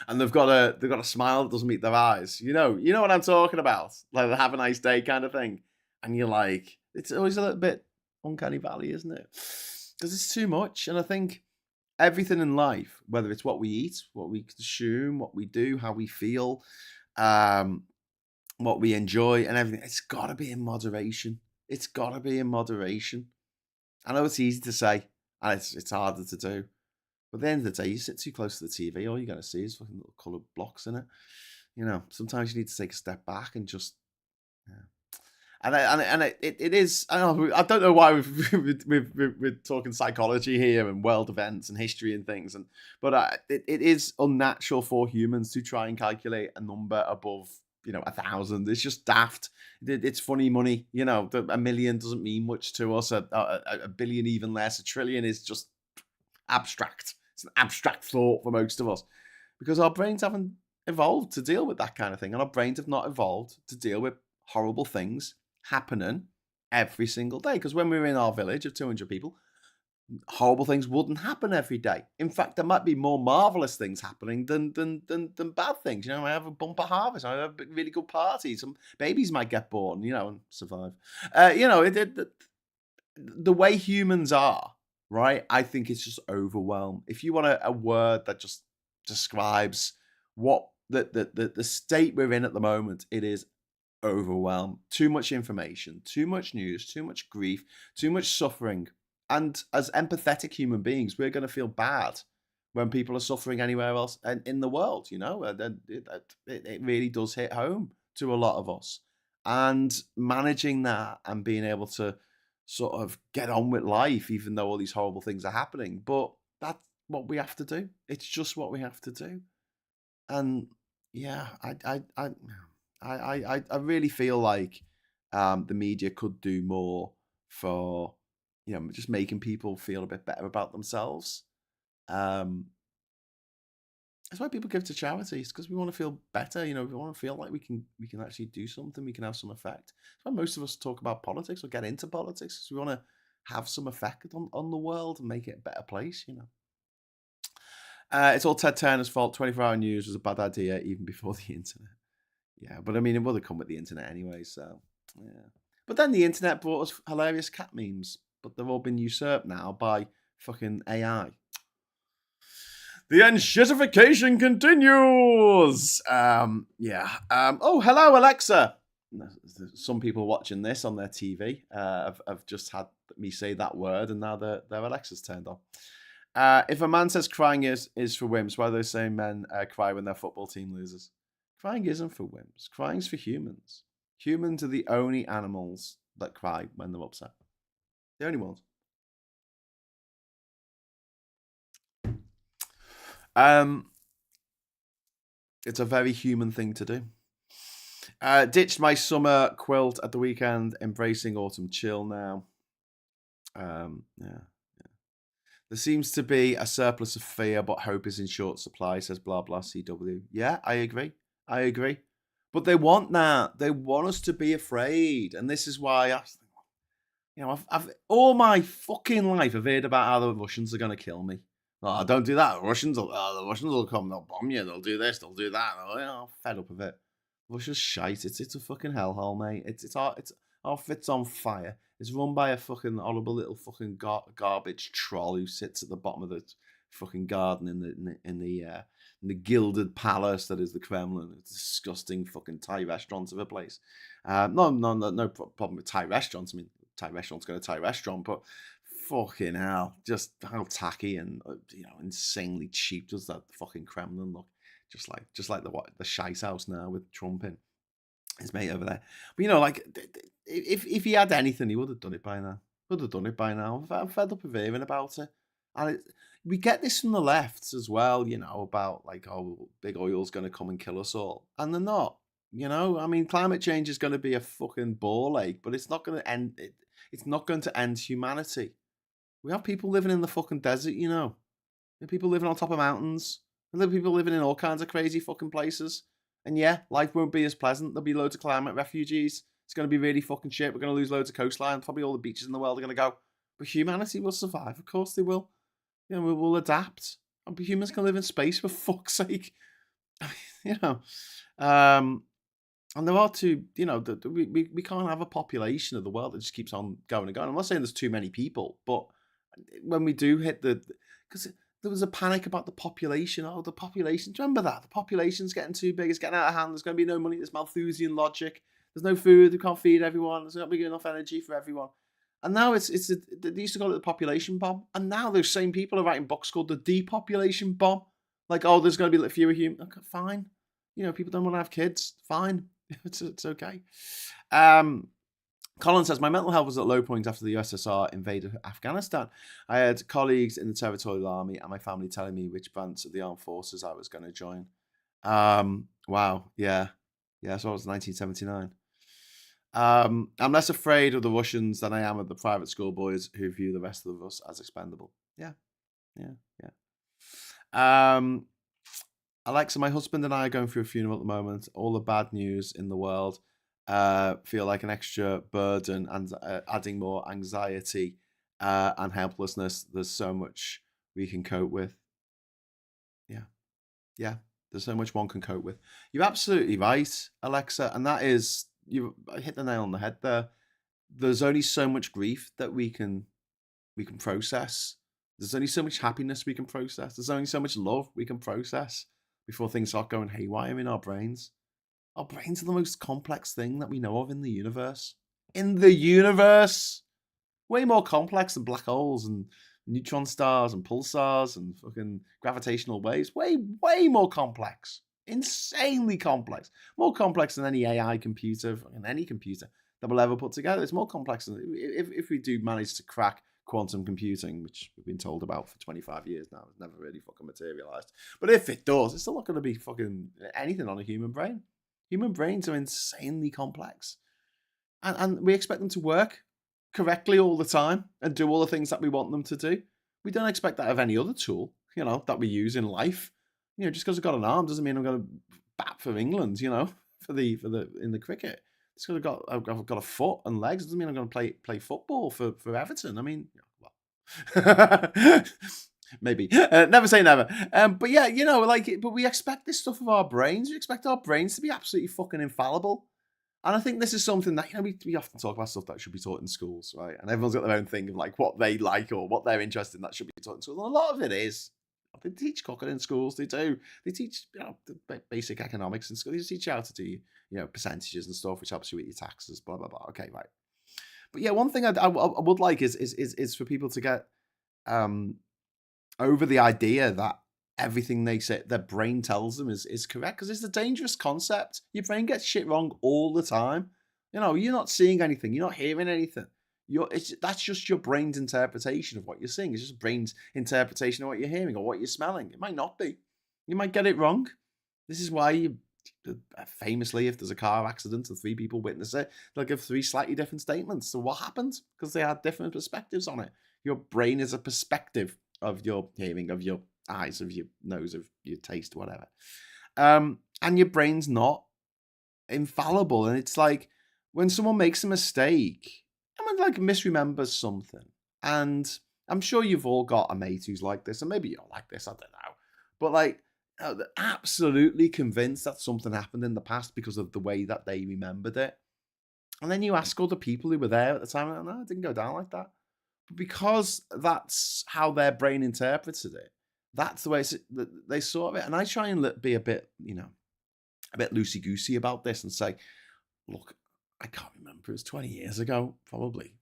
And they've got a smile that doesn't meet their eyes. You know what I'm talking about. Like the have a nice day kind of thing. And you're like, it's always a little bit uncanny valley, isn't it? Because it's too much. And I think everything in life, whether it's what we eat, what we consume, what we do, how we feel, what we enjoy and everything, it's got to be in moderation. It's got to be in moderation. I know it's easy to say, and it's harder to do. But at the end of the day, you sit too close to the TV, all you're going to see is fucking little coloured blocks in it. Sometimes you need to take a step back and just... Yeah. It is. I don't know why we're talking psychology here and world events and history and things, but it is unnatural for humans to try and calculate a number above 1,000. It's just daft. It's funny money. A million doesn't mean much to us. A billion even less. A trillion is just abstract. It's an abstract thought for most of us because our brains haven't evolved to deal with that kind of thing, and our brains have not evolved to deal with horrible things happening every single day. Because when we were in our village of 200 people, horrible things wouldn't happen every day. In fact, there might be more marvelous things happening than bad things. I have a bumper harvest. I have a really good party. Some babies might get born, and survive. The way humans are, right? I think it's just overwhelmed. If you want a word that just describes what the state we're in at the moment, it is overwhelmed. Too much information, too much news, too much grief, too much suffering. And as empathetic human beings, we're going to feel bad when people are suffering anywhere else in the world. It really does hit home to a lot of us. And managing that and being able to sort of get on with life, even though all these horrible things are happening. But that's what we have to do. It's just what we have to do. And yeah, I really feel like the media could do more for just making people feel a bit better about themselves. That's why people give to charities, because we want to feel better. We want to feel like we can actually do something. We can have some effect. That's why most of us talk about politics or get into politics, because we want to have some effect on the world and make it a better place. It's all Ted Turner's fault. 24-hour news was a bad idea even before the internet. Yeah, but I mean, it would have come with the internet anyway, so yeah. But then the internet brought us hilarious cat memes, but they've all been usurped now by fucking AI. The unshittification continues. Oh, hello, Alexa. Some people watching this on their TV have just had me say that word, and now their Alexa's turned on. If a man says crying is for wimps, why are they saying men cry when their football team loses? Crying isn't for wimps. Crying's for humans. Humans are the only animals that cry when they're upset. The only ones. It's a very human thing to do. Ditched my summer quilt at the weekend, embracing autumn chill now. Yeah. There seems to be a surplus of fear, but hope is in short supply, says blah blah CW. Yeah, I agree. But they want that. They want us to be afraid, and this is why I've all my fucking life I've heard about how the Russians are going to kill me. Oh, don't do that. The Russians will come. They'll bomb you. They'll do this. They'll do that. I'm fed up of it. Russia's shite. It's a fucking hellhole, mate. It's our fit's on fire. It's run by a fucking horrible little fucking garbage troll who sits at the bottom of the fucking garden in the gilded palace that is the Kremlin. It's a disgusting fucking Thai restaurant of a place. No problem with Thai restaurants. I mean, Thai restaurants go to Thai restaurant, but fucking hell, just how tacky and insanely cheap does that fucking Kremlin look? Just like the Scheisse house now with Trump in his mate over there. But if he had anything, he would have done it by now. I'm fed up of hearing about it, and we get this from the left as well. About big oil's going to come and kill us all, and they're not. I mean, climate change is going to be a fucking ball ache, but it's not going to end. It's not going to end humanity. We have people living in the fucking desert, We have people living on top of mountains. We have people living in all kinds of crazy fucking places. And yeah, life won't be as pleasant. There'll be loads of climate refugees. It's going to be really fucking shit. We're going to lose loads of coastline. Probably all the beaches in the world are going to go. But humanity will survive. Of course they will. We will adapt. And humans can live in space, for fuck's sake. And there are two, we can't have a population of the world that just keeps on going and going. I'm not saying there's too many people, but when we do hit because there was a panic about the population. Oh, the population. Do you remember that? The population's getting too big. It's getting out of hand. There's going to be no money. There's Malthusian logic. There's no food. We can't feed everyone. There's not going to be enough energy for everyone. And now they used to call it the population bomb. And now those same people are writing books called the depopulation bomb. Like, oh, there's going to be fewer humans. Okay, fine. People don't want to have kids. Fine. It's okay. Colin says, my mental health was at low point after the USSR invaded Afghanistan. I had colleagues in the territorial army and my family telling me which branch of the armed forces I was going to join. Wow. Yeah. Yeah. So it was 1979. I'm less afraid of the Russians than I am of the private school boys who view the rest of us as expendable. Yeah. Yeah. Alexa, my husband and I are going through a funeral at the moment. All the bad news in the world feel like an extra burden and adding more anxiety and helplessness. There's so much we can cope with. Yeah. There's so much one can cope with. You're absolutely right, Alexa, and that is, you hit the nail on the head there. There's only so much grief that we can process. There's only so much happiness we can process. There's only so much love we can process before things start going haywire in our brains. Our brains are the most complex thing that we know of in the universe. In the universe! Way more complex than black holes and neutron stars and pulsars and fucking gravitational waves. Way more complex. Insanely complex. More complex than any AI computer, fucking any computer that we'll ever put together. It's more complex than if we do manage to crack quantum computing, which we've been told about for 25 years now. It's never really fucking materialized. But if it does, it's still not going to be fucking anything on a human brain. Human brains are insanely complex. And we expect them to work correctly all the time and do all the things that we want them to do. We don't expect that of any other tool, that we use in life. Just because I've got an arm doesn't mean I'm going to bat for England, for the in the cricket. Just because I've got a foot and legs doesn't mean I'm going to play football for Everton. I mean, well, maybe. Never say never. But yeah, but we expect this stuff of our brains. We expect our brains to be absolutely fucking infallible. And I think this is something that, we often talk about stuff that should be taught in schools, right? And everyone's got their own thing of what they like or what they're interested in that should be taught in schools. And a lot of it is, they teach cooking in schools, they do. They teach, the basic economics in school. They teach you how to do, percentages and stuff, which helps you with your taxes, blah, blah, blah. Okay, right. But yeah, one thing I would like is for people to get over the idea that everything they say, their brain tells them is correct, because it's a dangerous concept. Your brain gets shit wrong all the time. You're not seeing anything, you're not hearing anything. That's just your brain's interpretation of what you're seeing. It's just brain's interpretation of what you're hearing or what you're smelling. It might not be. You might get it wrong. This is why famously, if there's a car accident and 3 people witness it, they'll give 3 slightly different statements. So what happened? Because they had different perspectives on it. Your brain is a perspective of your hearing, of your eyes, of your nose, of your taste, whatever. And your brain's not infallible. And it's like when someone makes a mistake, someone misremembers something. And I'm sure you've all got a mate who's like this, and maybe you're like this, I don't know. But they're absolutely convinced that something happened in the past because of the way that they remembered it. And then you ask other people who were there at the time, and no, it didn't go down like that. But because that's how their brain interpreted it, that's the way they saw it. And I try and be a bit loosey-goosey about this and say, look, I can't remember. It was 20 years ago, probably.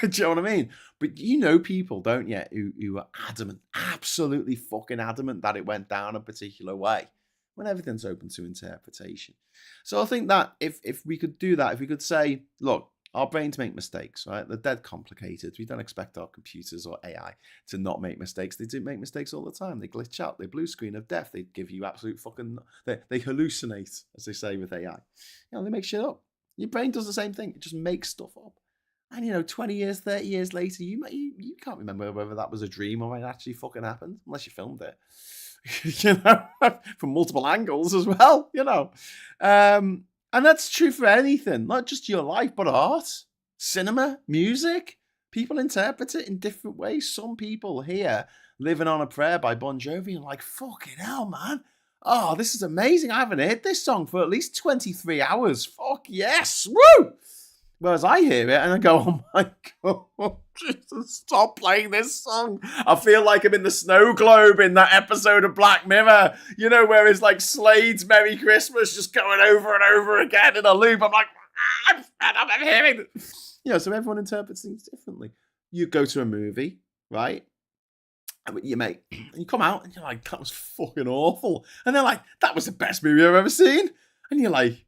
Do you know what I mean? But people, don't you, who are adamant, absolutely fucking adamant that it went down a particular way when everything's open to interpretation. So I think that if we could do that, if we could say, look, our brains make mistakes, right? They're dead complicated. We don't expect our computers or AI to not make mistakes. They do make mistakes all the time. They glitch out. They blue screen of death. They give you absolute fucking... They hallucinate, as they say with AI. They make shit up. Your brain does the same thing. It just makes stuff up. And 20 years, 30 years later, you can't remember whether that was a dream or it actually fucking happened, unless you filmed it. From multiple angles as well, And that's true for anything, not just your life, but art, cinema, music. People interpret it in different ways. Some people here, Living on a Prayer by Bon Jovi, are like, fucking hell, man. Oh, this is amazing. I haven't heard this song for at least 23 hours. Fuck yes. Woo! Whereas I hear it and I go, oh my God, Jesus, stop playing this song. I feel like I'm in the snow globe in that episode of Black Mirror, where it's like Slade's Merry Christmas just going over and over again in a loop. I'm like, I'm fed up of hearing it. So everyone interprets things differently. You go to a movie, right? You mate, and you come out and you're like, that was fucking awful. And they're like, that was the best movie I've ever seen. And you're like,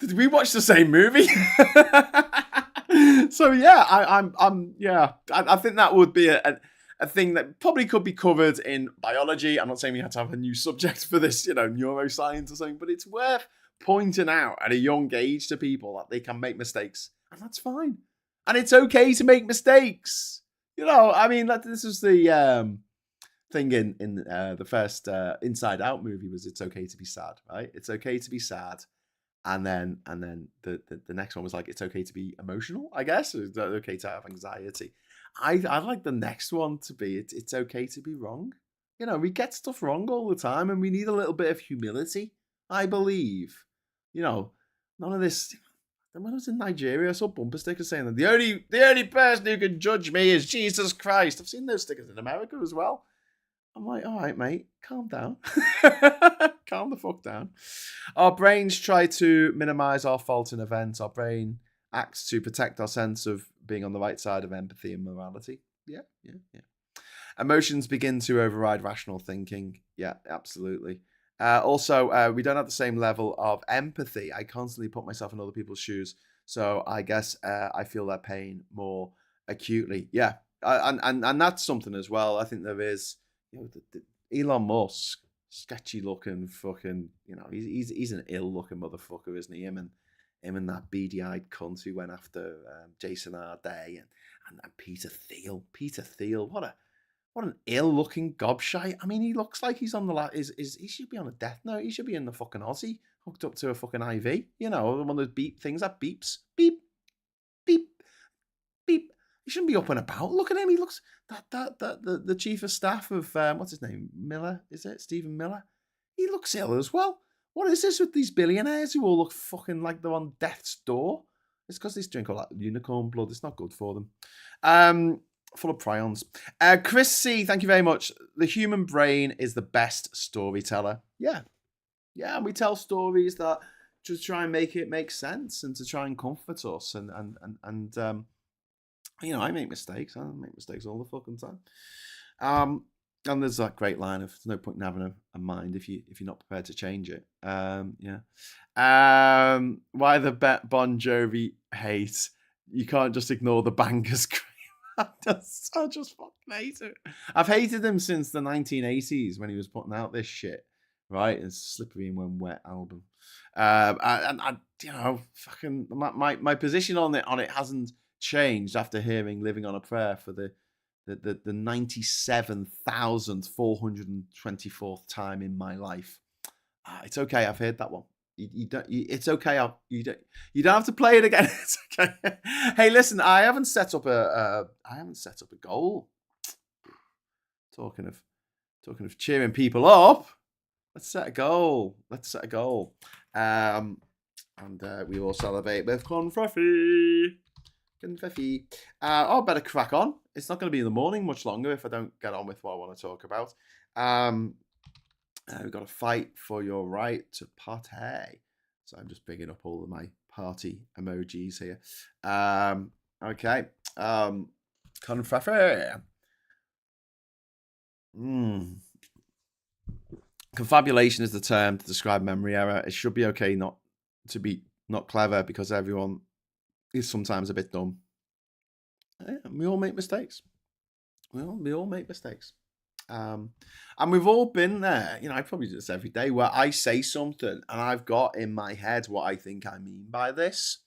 Did we watch the same movie? So yeah, I think that would be a thing that probably could be covered in biology. I'm not saying we had to have a new subject for this, neuroscience or something, but it's worth pointing out at a young age to people that they can make mistakes, and that's fine. And it's okay to make mistakes. I mean, this is the thing in the first Inside Out movie was it's okay to be sad, right? It's okay to be sad. And then the next one was like, it's okay to be emotional, I guess. It's okay to have anxiety. I'd like the next one to be, it's okay to be wrong. We get stuff wrong all the time, and we need a little bit of humility, I believe. None of this. When I was in Nigeria, I saw bumper stickers saying that the only person who can judge me is Jesus Christ. I've seen those stickers in America as well. I'm like, all right, mate, calm down. Calm the fuck down. Our brains try to minimize our fault in events. Our brain acts to protect our sense of being on the right side of empathy and morality. Yeah. Emotions begin to override rational thinking. Yeah, absolutely. Also, we don't have the same level of empathy. I constantly put myself in other people's shoes. So I guess I feel their pain more acutely. Yeah. And that's something as well. I think there is, Elon Musk, sketchy looking fucking, he's an ill looking motherfucker, isn't he? Him and that beady eyed cunt who went after Jason Arday and Peter Thiel. Peter Thiel, what an ill looking gobshite. I mean, he looks like he's on the he should be on a death note. He should be in the fucking Aussie, hooked up to a fucking IV. One of those beep things that beeps, beep, beep, beep. He shouldn't be up and about. Look at him. He looks the chief of staff of what's his name? Miller, is it? Stephen Miller? He looks ill as well. What is this with these billionaires who all look fucking like they're on death's door? It's because they drink all that unicorn blood. It's not good for them. Full of prions. Chris C, thank you very much. The human brain is the best storyteller. Yeah, and we tell stories that to try and make it make sense and to try and comfort us and I make mistakes. I make mistakes all the fucking time. And there's that great line of there's no point in having a mind if you're not prepared to change it. Yeah. Why the Bon Jovi hate? You can't just ignore the bangers. I just fucking hate it. I've hated him since the 1980s when he was putting out this shit. Right, it's Slippery and When Wet album. And I fucking my position on it hasn't changed after hearing Living on a Prayer for the 97,424th time in my life. It's okay, I've heard that one. It's okay. You don't have to play it again. It's okay. Hey, listen, I haven't set up a goal. Talking of cheering people up, let's set a goal. And we will celebrate with confetti. I better crack on. It's not going to be in the morning much longer if I don't get on with what I want to talk about. We've got to fight for your right to party. So I'm just bringing up all of my party emojis here. Okay. Confetti. Confabulation is the term to describe memory error. It should be okay not to be not clever because everyone is sometimes a bit dumb. Yeah, we all make mistakes. We all make mistakes. And we've all been there. I probably do this every day where I say something and I've got in my head what I think I mean by this.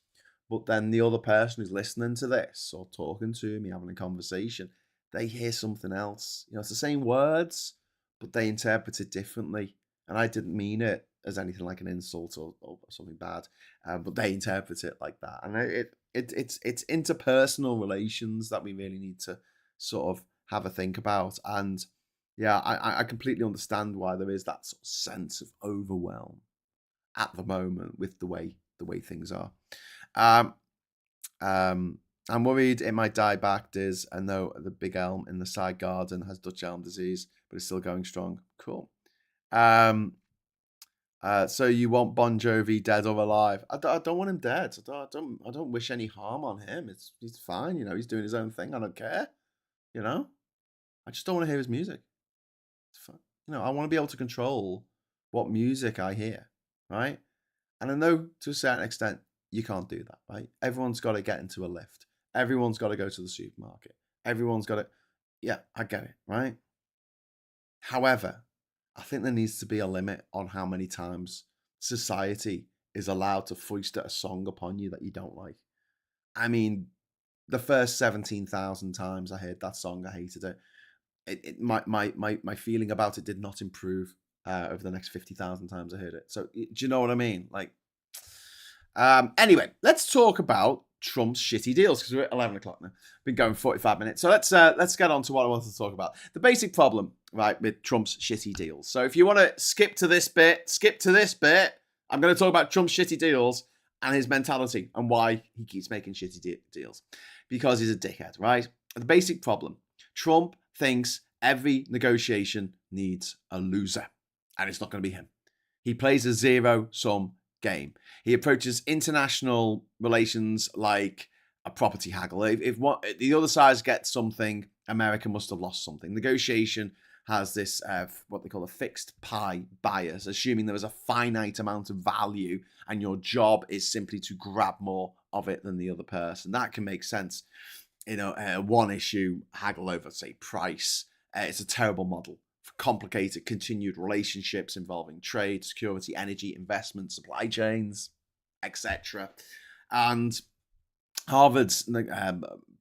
But then the other person who's listening to this or talking to me, having a conversation, they hear something else. It's the same words, but they interpret it differently. And I didn't mean it as anything like an insult or something bad, but they interpret it like that. And it's interpersonal relations that we really need to sort of have a think about. And yeah, I completely understand why there is that sort of sense of overwhelm at the moment with the way things are. I'm worried it might die back, Diz. I know the big elm in the side garden has Dutch elm disease, but it's still going strong. Cool. So you want Bon Jovi dead or alive? I don't want him dead. I don't wish any harm on him. He's fine. He's doing his own thing. I don't care. I just don't want to hear his music. It's fun. I want to be able to control what music I hear, right? And I know to a certain extent you can't do that, right? Everyone's got to get into a lift. Everyone's got to go to the supermarket. Everyone's got to, yeah, I get it, right? However, I think there needs to be a limit on how many times society is allowed to foist a song upon you that you don't like. I mean, the first 17,000 times I heard that song, I hated it. My feeling about it did not improve over the next 50,000 times I heard it. So, do you know what I mean? Like, anyway, let's talk about Trump's shitty deals because we're at 11 o'clock now. Been going 45 minutes. So let's get on to what I wanted to talk about. The basic problem, right, with Trump's shitty deals. So if you want to skip to this bit. I'm going to talk about Trump's shitty deals and his mentality and why he keeps making shitty deals. Because he's a dickhead, right? The basic problem. Trump thinks every negotiation needs a loser. And it's not going to be him. He plays a zero-sum game. He approaches international relations like a property haggle. If the other side gets something, America must have lost something. Negotiation has this what they call a fixed pie bias, assuming there is a finite amount of value and your job is simply to grab more of it than the other person. That can make sense. One issue haggle over, say, price. It's a terrible model for complicated, continued relationships involving trade, security, energy, investment, supply chains, etc. And Harvard's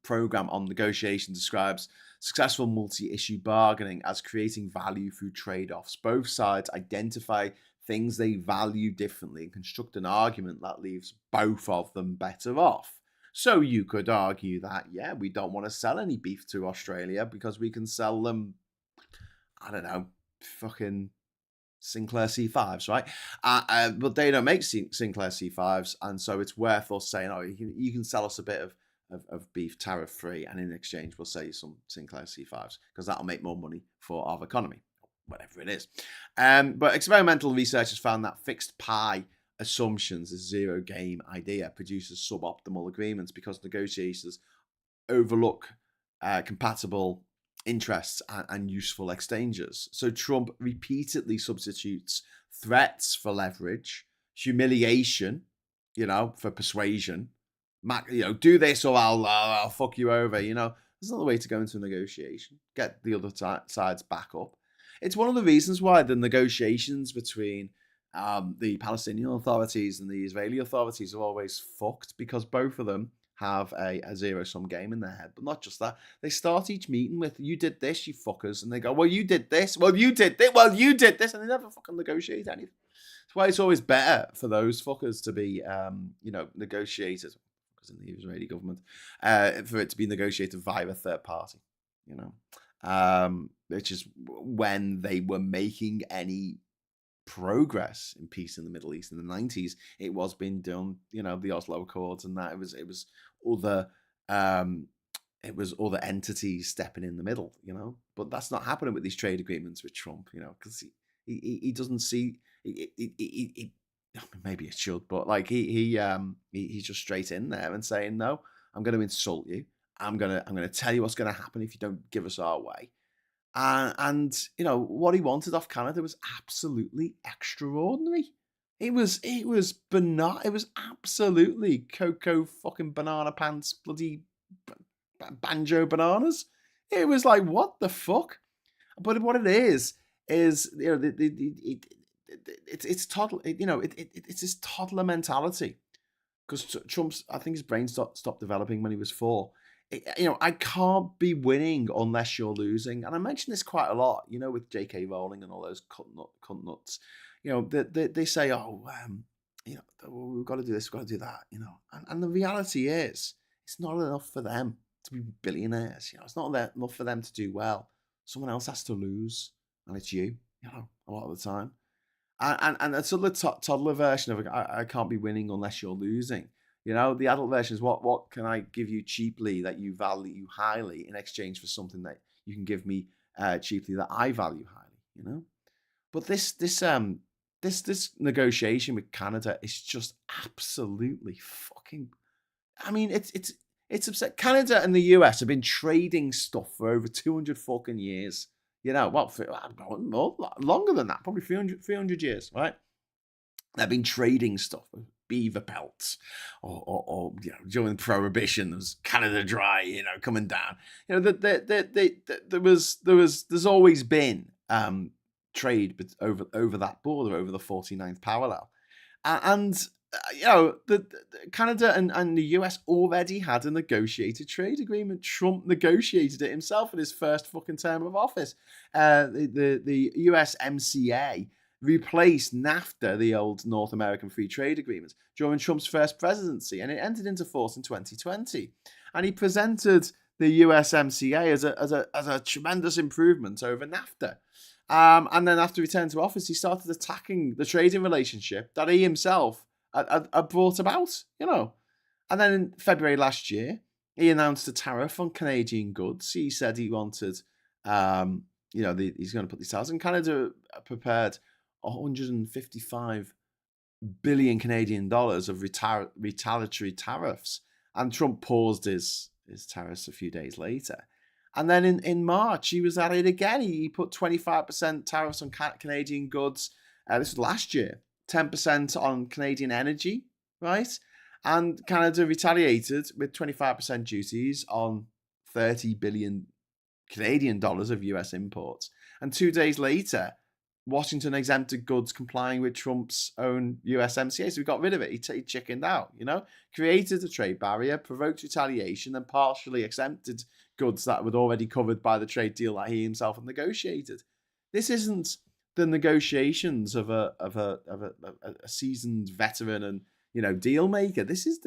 program on negotiation describes successful multi-issue bargaining as creating value through trade-offs. Both sides identify things they value differently and construct an argument that leaves both of them better off. So you could argue that, yeah, we don't want to sell any beef to Australia because we can sell them, I don't know, fucking Sinclair C5s, right? But they don't make Sinclair C5s, and so it's worth us saying, oh, you can sell us a bit of beef tariff-free, and in exchange we'll sell you some Sinclair C5s, because that'll make more money for our economy, whatever it is. But experimental researchers found that fixed pie assumptions, a zero-game idea, produces suboptimal agreements because negotiators overlook compatible interests and useful exchanges. So Trump repeatedly substitutes threats for leverage, humiliation, for persuasion. Do this or I'll fuck you over. There's another way to go into a negotiation. Get the other side's back up. It's one of the reasons why the negotiations between the Palestinian authorities and the Israeli authorities are always fucked, because both of them have a zero-sum game in their head. But not just that. They start each meeting with, you did this, you fuckers. And they go, well, you did this. Well, you did this. Well, you did this. And they never fucking negotiate anything. That's why it's always better for those fuckers to be, negotiated, because in the Israeli government, for it to be negotiated via a third party, which is when they were making any progress in peace in the Middle East in the 90s. It was being done, the Oslo Accords, and that it was other entities stepping in the middle, But that's not happening with these trade agreements with Trump, because he doesn't see he maybe it should, but like he's just straight in there and saying, no, I'm going to insult you. I'm gonna tell you what's going to happen if you don't give us our way. And what he wanted off Canada was absolutely extraordinary. It was banana. It was absolutely cocoa fucking banana pants, bloody banjo bananas. It was like, what the fuck? But what it is it's toddler. It's this toddler mentality. Because Trump's, I think his brain stopped developing when he was 4. I can't be winning unless you're losing. And I mention this quite a lot, with J.K. Rowling and all those cunt nuts. They say, we've got to do this, we've got to do that, And the reality is, it's not enough for them to be billionaires. It's not enough for them to do well. Someone else has to lose, and it's you, a lot of the time. And it's sort of the toddler version of, I can't be winning unless you're losing. The adult version is, what can I give you cheaply that you value highly in exchange for something that you can give me cheaply that I value highly, But this negotiation with Canada is just absolutely fucking, I mean, it's upset. Canada and the US have been trading stuff for over 200 fucking years. Longer than that, probably 300 years, right? They've been trading stuff, beaver pelts, or during Prohibition, there was Canada Dry, coming down. There's always been trade over that border, over the 49th parallel, and the Canada and the US already had a negotiated trade agreement. Trump negotiated it himself in his first fucking term of office. The USMCA replaced NAFTA, the old North American Free Trade Agreement, during Trump's first presidency, and it entered into force in 2020. And he presented the USMCA as a tremendous improvement over NAFTA. And then after returning to office, he started attacking the trading relationship that he himself had brought about, And then in February last year, he announced a tariff on Canadian goods. He said he wanted, he's going to put these tariffs. And Canada prepared 155 billion Canadian dollars of retaliatory tariffs, and Trump paused his tariffs a few days later. And then in March, he was at it again. He put 25% tariffs on Canadian goods. This was last year. 10% on Canadian energy, right? And Canada retaliated with 25% duties on 30 billion Canadian dollars of US imports. And 2 days later, Washington exempted goods complying with Trump's own USMCA. So we got rid of it. He chickened out, created a trade barrier, provoked retaliation, and partially exempted goods that were already covered by the trade deal that he himself had negotiated. This isn't the negotiations of a seasoned veteran and deal maker. This is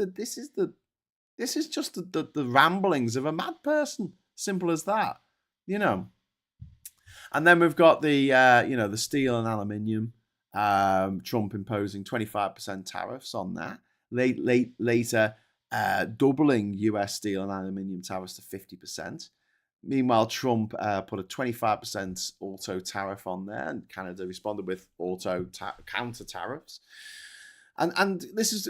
just the ramblings of a mad person. Simple as that, And then we've got the steel and aluminium. Trump imposing 25% tariffs on that. Later, doubling US steel and aluminium tariffs to 50%. Meanwhile, Trump put a 25% auto tariff on there, and Canada responded with auto counter tariffs. And this is,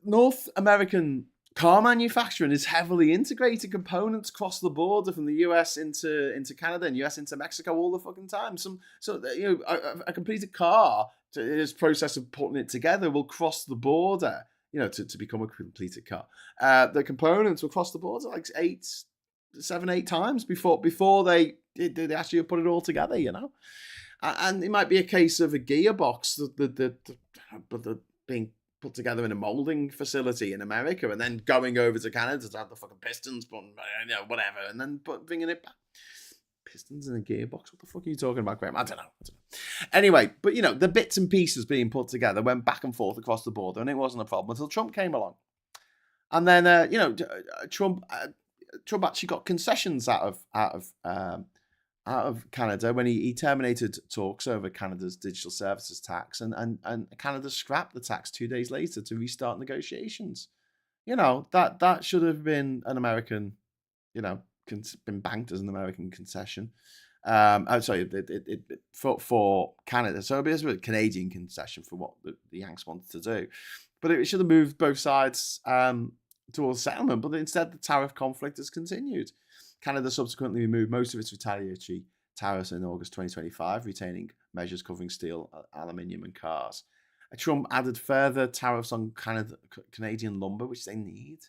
North American car manufacturing is heavily integrated. Components cross the border from the US into Canada and US into Mexico all the fucking time. A completed car, this process of putting it together, will cross the border, to become a completed car. The components will cross the border like 7-8 times before they actually put it all together, And it might be a case of a gearbox that being put together in a molding facility in America and then going over to Canada to have the fucking pistons, whatever, and then bringing it back. Pistons in a gearbox? What the fuck are you talking about, Graham? I don't know. Anyway, but the bits and pieces being put together went back and forth across the border, and it wasn't a problem until Trump came along. And then, Trump actually got concessions out of Canada when he terminated talks over Canada's digital services tax, and Canada scrapped the tax 2 days later to restart negotiations. That should have been an American, been banked as an American concession. For Canada. So it's a Canadian concession for what the Yanks wanted to do. But it should have moved both sides towards settlement, but instead the tariff conflict has continued. Canada subsequently removed most of its retaliatory tariffs in August 2025, retaining measures covering steel, aluminium, and cars. Trump added further tariffs on Canadian lumber, which they need.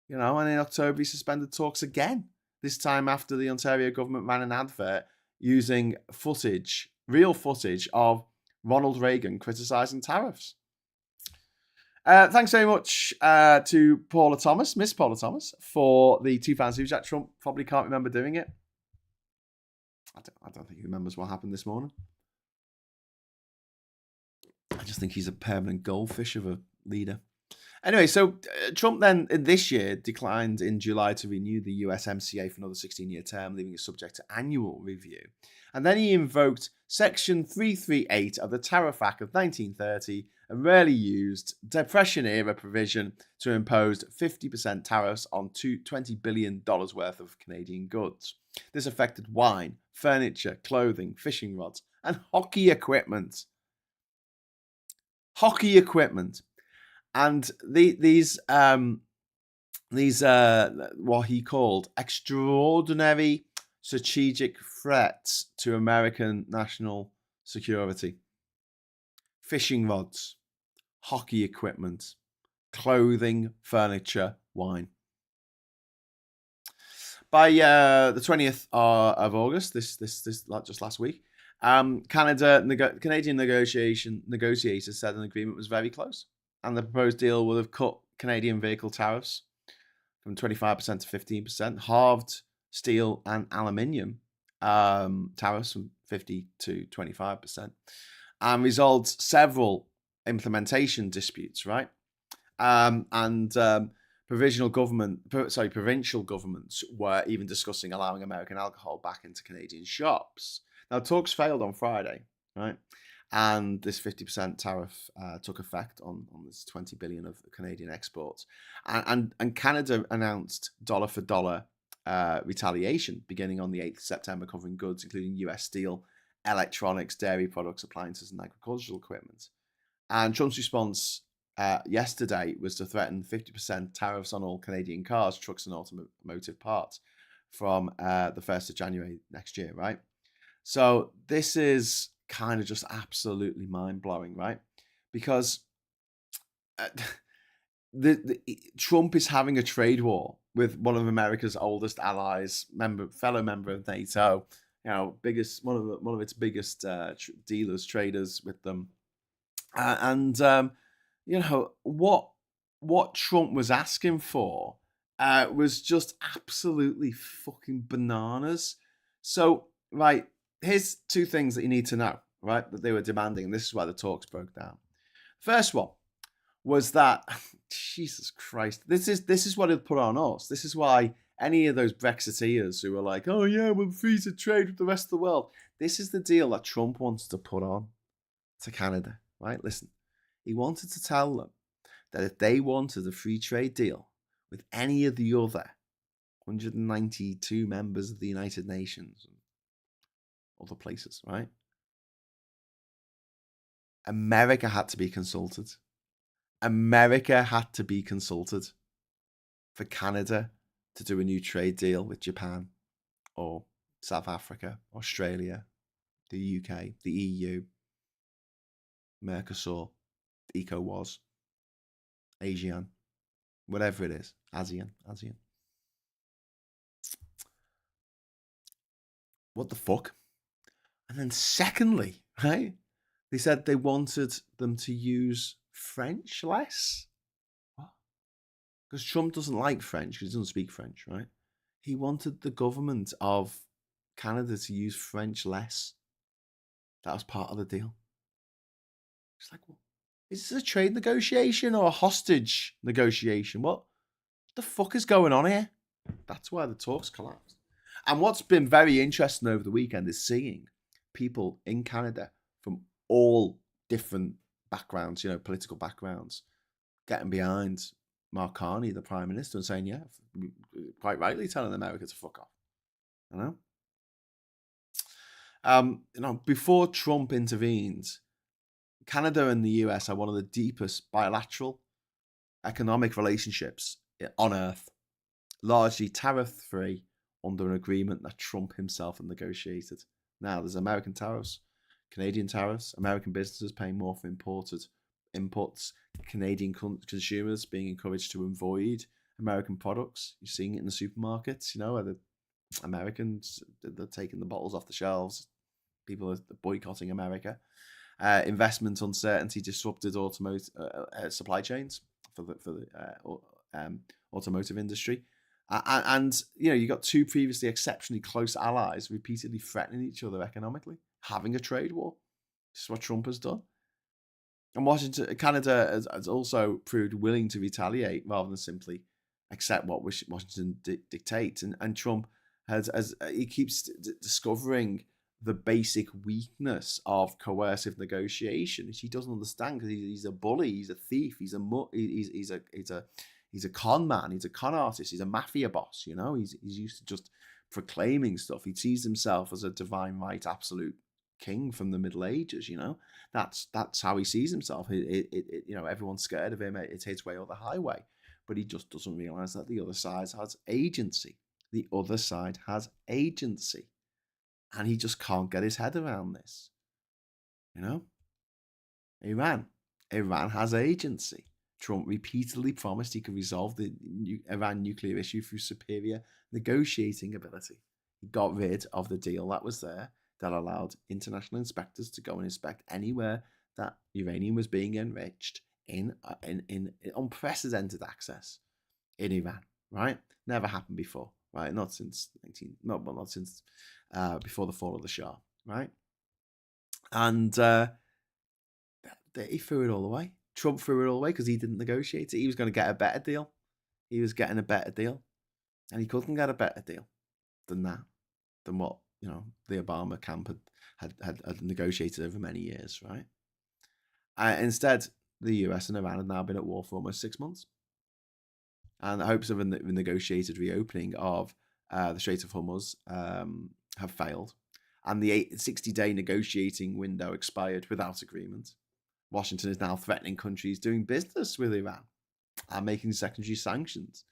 And in October he suspended talks again, this time after the Ontario government ran an advert using real footage of Ronald Reagan criticising tariffs. Thanks very much to Miss Paula Thomas, for the £2 Super Chat. Trump probably can't remember doing it. I don't think he remembers what happened this morning. I just think he's a permanent goldfish of a leader. Anyway, so Trump then this year declined in July to renew the USMCA for another 16-year term, leaving it subject to annual review. And then he invoked Section 338 of the Tariff Act of 1930, a rarely used Depression-era provision to impose 50% tariffs on $20 billion worth of Canadian goods. This affected wine, furniture, clothing, fishing rods, and hockey equipment. And these what he called extraordinary strategic threats to American national security. Fishing rods, hockey equipment, clothing, furniture, wine. By the 20th of August, this just last week, Canadian negotiators said an agreement was very close, and the proposed deal would have cut Canadian vehicle tariffs from 25% to 15%, halved steel and aluminium tariffs from 50 to 25%, and resolved several implementation disputes. Right, provincial governments were even discussing allowing American alcohol back into Canadian shops. Now, talks failed on Friday, right? And this 50% tariff took effect on this 20 billion of Canadian exports. And Canada announced dollar for dollar retaliation beginning on the 8th of September, covering goods including US steel, electronics, dairy products, appliances, and agricultural equipment. And Trump's response yesterday was to threaten 50% tariffs on all Canadian cars, trucks, and automotive parts from the 1st of January next year, right? So this is kind of just absolutely mind-blowing, right? Because Trump is having a trade war with one of America's oldest allies, fellow member of NATO, one of its biggest dealers, traders with them. What Trump was asking for was just absolutely fucking bananas. So, right, here's two things that you need to know, right, that they were demanding, and this is why the talks broke down. First one was that, Jesus Christ, this is what it put on us. This is why any of those Brexiteers who are like, oh yeah, we're free to trade with the rest of the world. This is the deal that Trump wants to put on to Canada, right? Listen. He wanted to tell them that if they wanted a free trade deal with any of the other 192 members of the United Nations and other places, right? America had to be consulted. America had to be consulted for Canada to do a new trade deal with Japan or South Africa, Australia, the UK, the EU, Mercosur, ECOWAS, ASEAN, whatever it is, ASEAN. What the fuck? And then secondly, right, they said they wanted them to use French less. What? Because Trump doesn't like French, because he doesn't speak French, right? He wanted the government of Canada to use French less. That was part of the deal. It's like, well, is this a trade negotiation or a hostage negotiation? What the fuck is going on here? That's why the talks collapsed. And what's been very interesting over the weekend is seeing people in Canada from all different backgrounds, political backgrounds, getting behind Mark Carney, the Prime Minister, and saying, yeah, quite rightly telling America to fuck off. Before Trump intervened, Canada and the US are one of the deepest bilateral economic relationships on Earth, largely tariff-free under an agreement that Trump himself had negotiated. Now, there's American tariffs, Canadian tariffs, American businesses paying more for imported inputs, Canadian consumers being encouraged to avoid American products. You're seeing it in the supermarkets, where the Americans, they're taking the bottles off the shelves. People are boycotting America. Investment uncertainty disrupted automotive supply chains for the automotive industry. And you got two previously exceptionally close allies repeatedly threatening each other economically, having a trade war. This is what Trump has done. And Canada has also proved willing to retaliate rather than simply accept what Washington dictates. And Trump he keeps discovering the basic weakness of coercive negotiation, which he doesn't understand because he's a bully, he's a thief, he's a con man, he's a con artist, he's a mafia boss. He's used to just proclaiming stuff. He sees himself as a divine right, absolute king from the Middle Ages. That's how he sees himself. Everyone's scared of him. It's his way or the highway, but he just doesn't realize that the other side has agency. The other side has agency. And he just can't get his head around this. Iran. Iran has agency. Trump repeatedly promised he could resolve the Iran nuclear issue through superior negotiating ability. He got rid of the deal that was there that allowed international inspectors to go and inspect anywhere that uranium was being enriched in unprecedented access in Iran. Right? Never happened before. Right? Not since before the fall of the Shah. Right? And he threw it all away. Trump threw it all away because he didn't negotiate it. He was going to get a better deal. He was getting a better deal, and he couldn't get a better deal than that, than what the Obama camp had negotiated over many years, right? Instead, the US and Iran have now been at war for almost 6 months, and the hopes of a negotiated reopening of the Strait of Hormuz have failed, and the 60-day negotiating window expired without agreement. Washington is now threatening countries doing business with Iran and making secondary sanctions.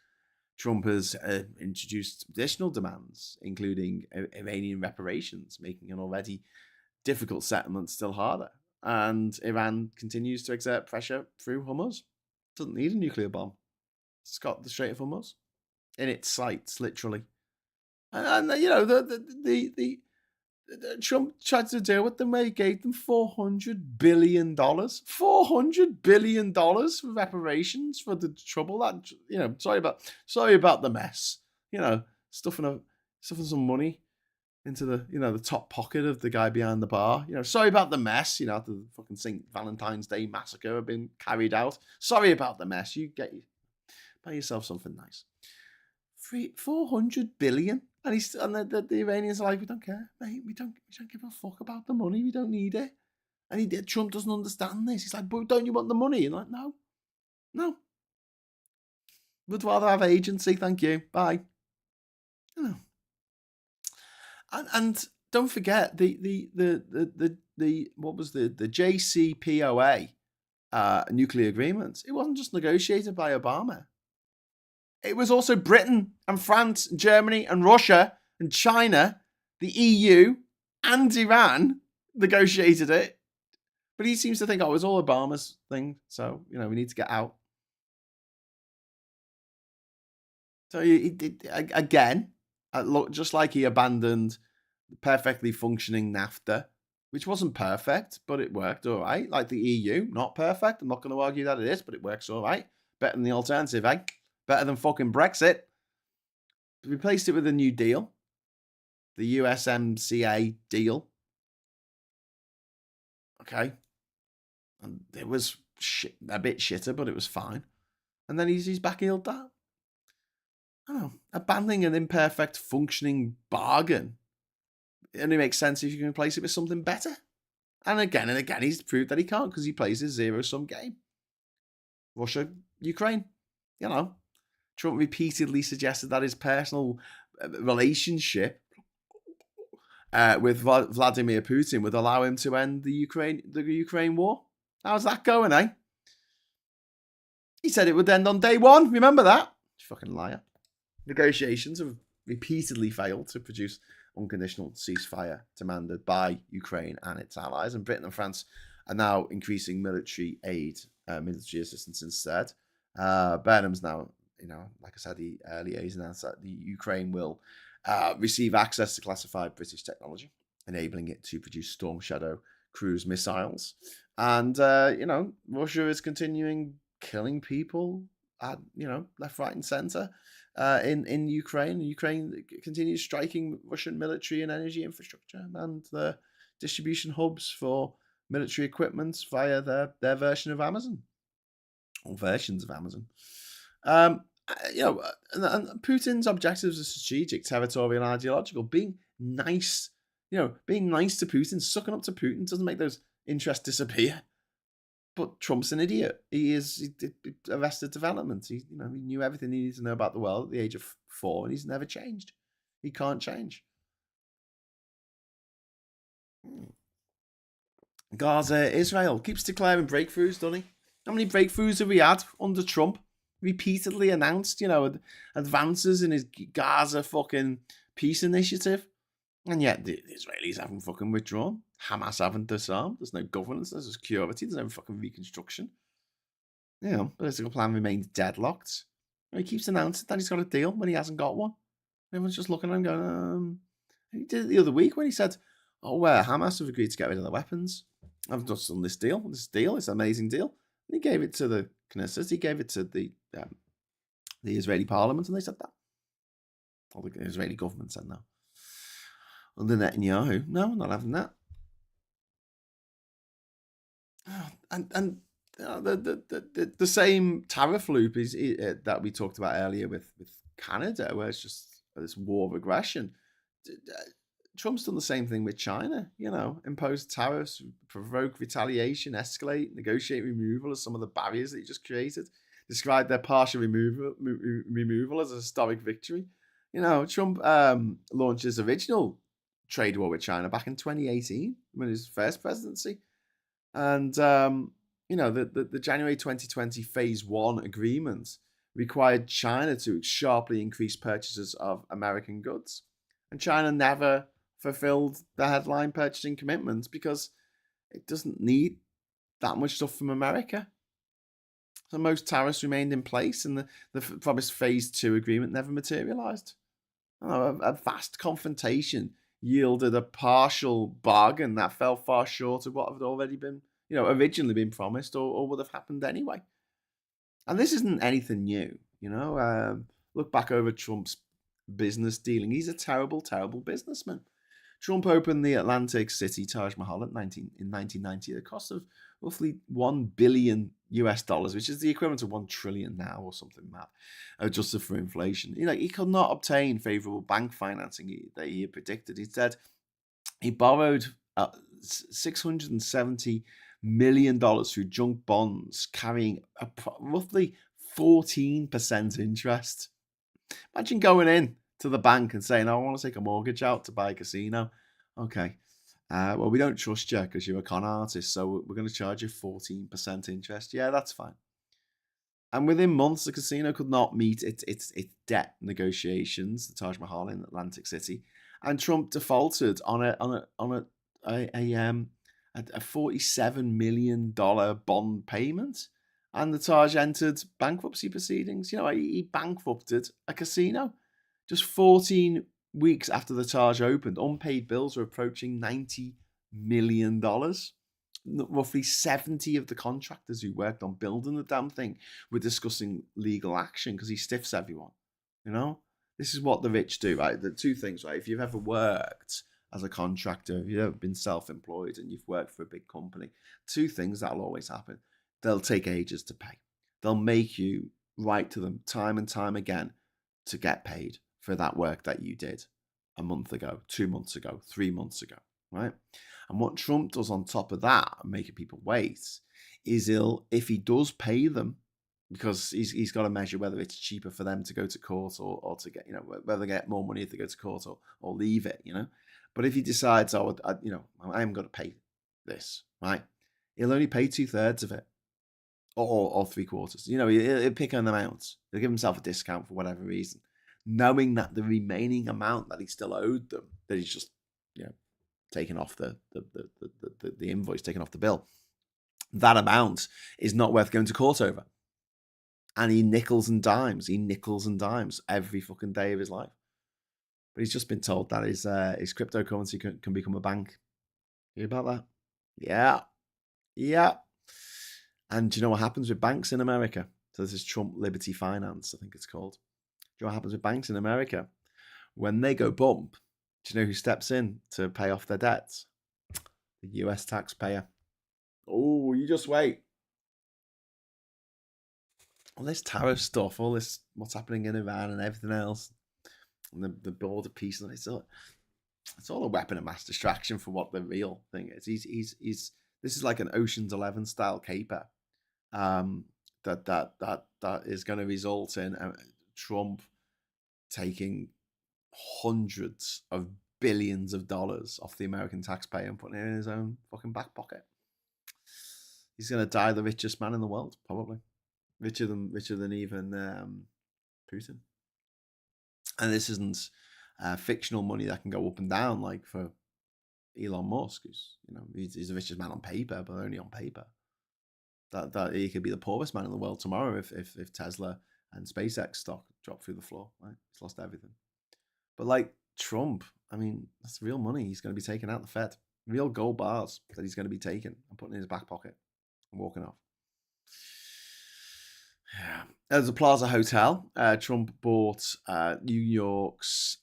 Trump has introduced additional demands, including Iranian reparations, making an already difficult settlement still harder. And Iran continues to exert pressure through Hormuz. Doesn't need a nuclear bomb. It's got the Strait of Hormuz in its sights, literally. And Trump tried to deal with them where he gave them $400 billion. $400 billion for reparations for the trouble that, sorry about the mess. Stuffing some money into the top pocket of the guy behind the bar. Sorry about the mess. After the fucking St. Valentine's Day massacre had been carried out. Sorry about the mess. Buy yourself something nice. 400 billion. And the Iranians are like, we don't care, mate. We don't give a fuck about the money. We don't need it. And Trump doesn't understand this. He's like, but don't you want the money? And like, no. Would rather have agency, thank you. Bye. And don't forget the what was the JCPOA nuclear agreement? It wasn't just negotiated by Obama. It was also Britain and France, and Germany and Russia and China, the EU and Iran negotiated it. But he seems to think, it was all Obama's thing. So, we need to get out. So he did, again, just like he abandoned the perfectly functioning NAFTA, which wasn't perfect, but it worked all right. Like the EU, not perfect. I'm not going to argue that it is, but it works all right. Better than the alternative, eh? Better than fucking Brexit. Replaced it with a new deal. The USMCA deal. Okay. And it was a bit shitter, but it was fine. And then he's back-heeled that. Abandoning an imperfect functioning bargain. It only makes sense if you can replace it with something better. And again, he's proved that he can't because he plays a zero-sum game. Russia, Ukraine. Trump repeatedly suggested that his personal relationship with Vladimir Putin would allow him to end the Ukraine war. How's that going, eh? He said it would end on day one. Remember that? Fucking liar. Negotiations have repeatedly failed to produce unconditional ceasefire demanded by Ukraine and its allies, and Britain and France are now increasing military aid, military assistance instead. Burnham's now, like I said earlier, he's announced that the Ukraine will receive access to classified British technology, enabling it to produce Storm Shadow cruise missiles. And, Russia is continuing killing people at, left, right, and center in Ukraine. Ukraine continues striking Russian military and energy infrastructure and the distribution hubs for military equipment via their version of Amazon. Or versions of Amazon. And Putin's objectives are strategic, territorial, and ideological. Being nice to Putin, sucking up to Putin doesn't make those interests disappear. But Trump's an idiot. He arrested development. He knew everything he needed to know about the world at the age of 4, and he's never changed. He can't change. Gaza, Israel keeps declaring breakthroughs, doesn't he? How many breakthroughs have we had under Trump? Repeatedly announced, advances in his Gaza fucking peace initiative. And yet the Israelis haven't fucking withdrawn. Hamas haven't disarmed. There's no governance. There's no security. There's no fucking reconstruction. You know, political plan remains deadlocked. And he keeps announcing that he's got a deal when he hasn't got one. Everyone's just looking at him going, He did it the other week when he said, oh, Hamas have agreed to get rid of their weapons. I've just done this deal. This deal is an amazing deal. And he gave it to the Knesset. He gave it to the Israeli parliament, and they said that. Or the Israeli government said no. Under Netanyahu, no, we're not having that. And the same tariff loop is that we talked about earlier with Canada, where it's just this war of aggression. Trump's done the same thing with China, impose tariffs, provoke retaliation, escalate, negotiate removal of some of the barriers that he just created, described their partial removal as a historic victory. Trump launched his original trade war with China back in 2018, when his first presidency. And, the January 2020 Phase 1 agreement required China to sharply increase purchases of American goods. And China never fulfilled the headline purchasing commitments because it doesn't need that much stuff from America. So most tariffs remained in place, and the promised Phase 2 agreement never materialized. A vast confrontation yielded a partial bargain that fell far short of what had already been, originally been promised or would have happened anyway. And this isn't anything new, Look back over Trump's business dealing. He's a terrible, terrible businessman. Trump opened the Atlantic City Taj Mahal in 1990 at a cost of roughly $1 billion, which is the equivalent of 1 trillion now or something mad, adjusted for inflation. He could not obtain favorable bank financing that he had predicted. Instead, he borrowed $670 million through junk bonds, carrying roughly 14% interest. Imagine going in to the bank and saying, I want to take a mortgage out to buy a casino. Okay. Well, we don't trust you because you're a con artist, so we're going to charge you 14% interest. Yeah, that's fine. And within months, the casino could not meet its debt negotiations, the Taj Mahal in Atlantic City, and Trump defaulted on a $47 million bond payment, and the Taj entered bankruptcy proceedings. He bankrupted a casino. Just 14 weeks after the Taj opened, unpaid bills were approaching $90 million. Roughly 70 of the contractors who worked on building the damn thing were discussing legal action because he stiffs everyone. This is what the rich do, right? The two things, right? If you've ever worked as a contractor, if you've ever been self-employed and you've worked for a big company, two things that'll always happen. They'll take ages to pay. They'll make you write to them time and time again to get paid for that work that you did a month ago, 2 months ago, 3 months ago, right? And what Trump does on top of that, making people wait, is if he does pay them, because he's got to measure whether it's cheaper for them to go to court or to get, whether they get more money if they go to court or leave it, But if he decides, I am going to pay this, right? He'll only pay 2/3 of it, or 3/4. He'll pick an amount. He'll give himself a discount for whatever reason, knowing that the remaining amount that he still owed them, that he's just, taken off the invoice, taken off the bill, that amount is not worth going to court over. And he nickels and dimes every fucking day of his life. But he's just been told that his cryptocurrency can become a bank. Hear about that? Yeah. And do you know what happens with banks in America? So this is Trump Liberty Finance, I think it's called. Do you know what happens with banks in America? When they go bump, do you know who steps in to pay off their debts? The US taxpayer. Oh, you just wait. All this tariff stuff, all this, what's happening in Iran and everything else, and the border peace, and it's all a weapon of mass distraction for what the real thing is. This is like an Ocean's 11 style caper, that is going to result in Trump taking hundreds of billions of dollars off the American taxpayer and putting it in his own fucking back pocket. He's going to die the richest man in the world, probably. Richer than even Putin. And this isn't fictional money that can go up and down like for Elon Musk, who's he's the richest man on paper, but only on paper. That he could be the poorest man in the world tomorrow if Tesla and SpaceX stock drop through the floor. Right, he's lost everything. But like Trump, I mean, that's real money. He's going to be taking out the Fed, real gold bars that he's going to be taking and putting in his back pocket and walking off. Yeah. There's a Plaza Hotel. Trump bought New York's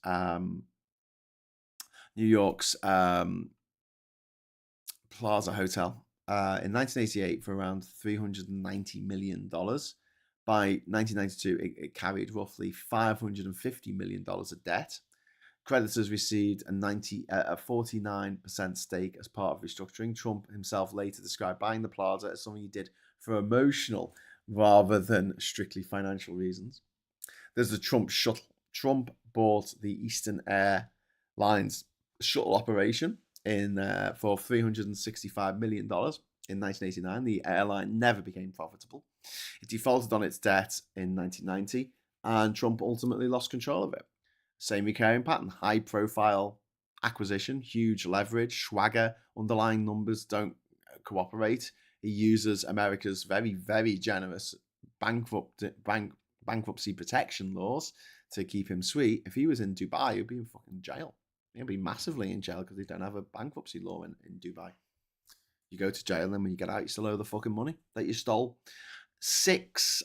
Plaza Hotel in 1988 for around $390 million. By 1992, it carried roughly $550 million of debt. Creditors received a 49% stake as part of restructuring. Trump himself later described buying the Plaza as something he did for emotional rather than strictly financial reasons. There's the Trump shuttle. Trump bought the Eastern Airlines shuttle operation for $365 million in 1989. The airline never became profitable. It defaulted on its debt in 1990, and Trump ultimately lost control of it. Same recurring pattern: high profile acquisition, huge leverage, swagger, underlying numbers don't cooperate. He uses America's very, very generous bankruptcy protection laws to keep him sweet. If he was in Dubai, he'd be in fucking jail. He'd be massively in jail because they don't have a bankruptcy law in Dubai. You go to jail, and then when you get out, you still owe the fucking money that you stole. 6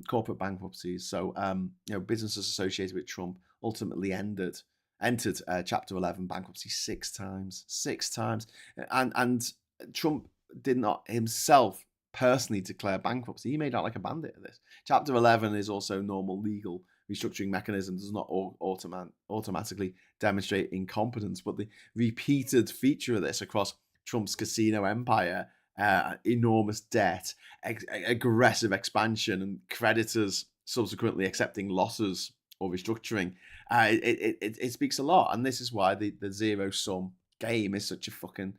corporate bankruptcies. So, businesses associated with Trump ultimately entered Chapter 11 bankruptcy 6 times. 6 times. And Trump did not himself personally declare bankruptcy. He made out like a bandit of this. Chapter 11 is also normal legal restructuring mechanism, does not automatically demonstrate incompetence, but the repeated feature of this across Trump's casino empire, enormous debt, aggressive expansion, and creditors subsequently accepting losses or restructuring, it speaks a lot. And this is why the zero-sum game is such a fucking...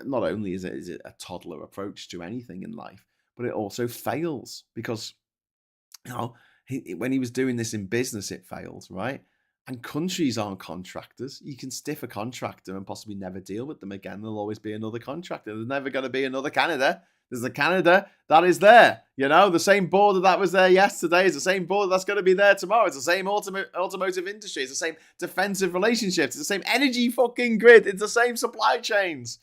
Not only is it a toddler approach to anything in life, but it also fails because, when he was doing this in business, it failed, right? And countries aren't contractors. You can stiff a contractor and possibly never deal with them again. There'll always be another contractor. There's never going to be another Canada. There's a Canada that is there. The same border that was there yesterday is the same border that's going to be there tomorrow. It's the same automotive industry. It's the same defensive relationships. It's the same energy fucking grid. It's the same supply chains.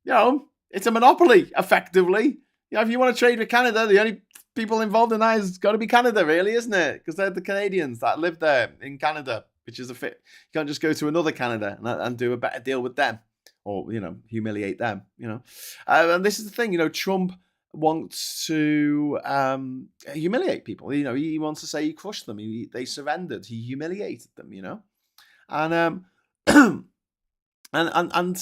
It's a monopoly, effectively. If you want to trade with Canada, the only people involved in that has got to be Canada, really, isn't it? Because they're the Canadians that live there in Canada, which is a fit. You can't just go to another Canada and do a better deal with them, or humiliate them. And this is the thing. Trump wants to humiliate people. He wants to say he crushed them. They surrendered. He humiliated them. And and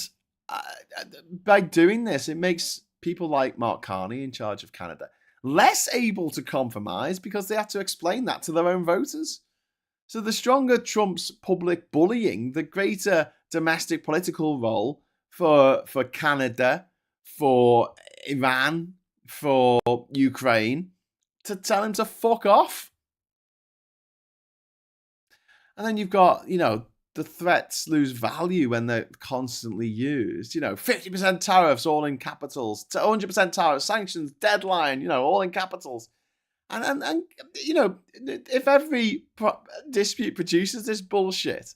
by doing this, it makes people like Mark Carney in charge of Canada less able to compromise because they have to explain that to their own voters. So the stronger Trump's public bullying, the greater domestic political role for Canada, for Iran, for Ukraine, to tell him to fuck off. And then you've got, the threats lose value when they're constantly used. 50% tariffs, all in capitals. 100% tariffs, sanctions, deadline, all in capitals. And if every dispute produces this bullshit,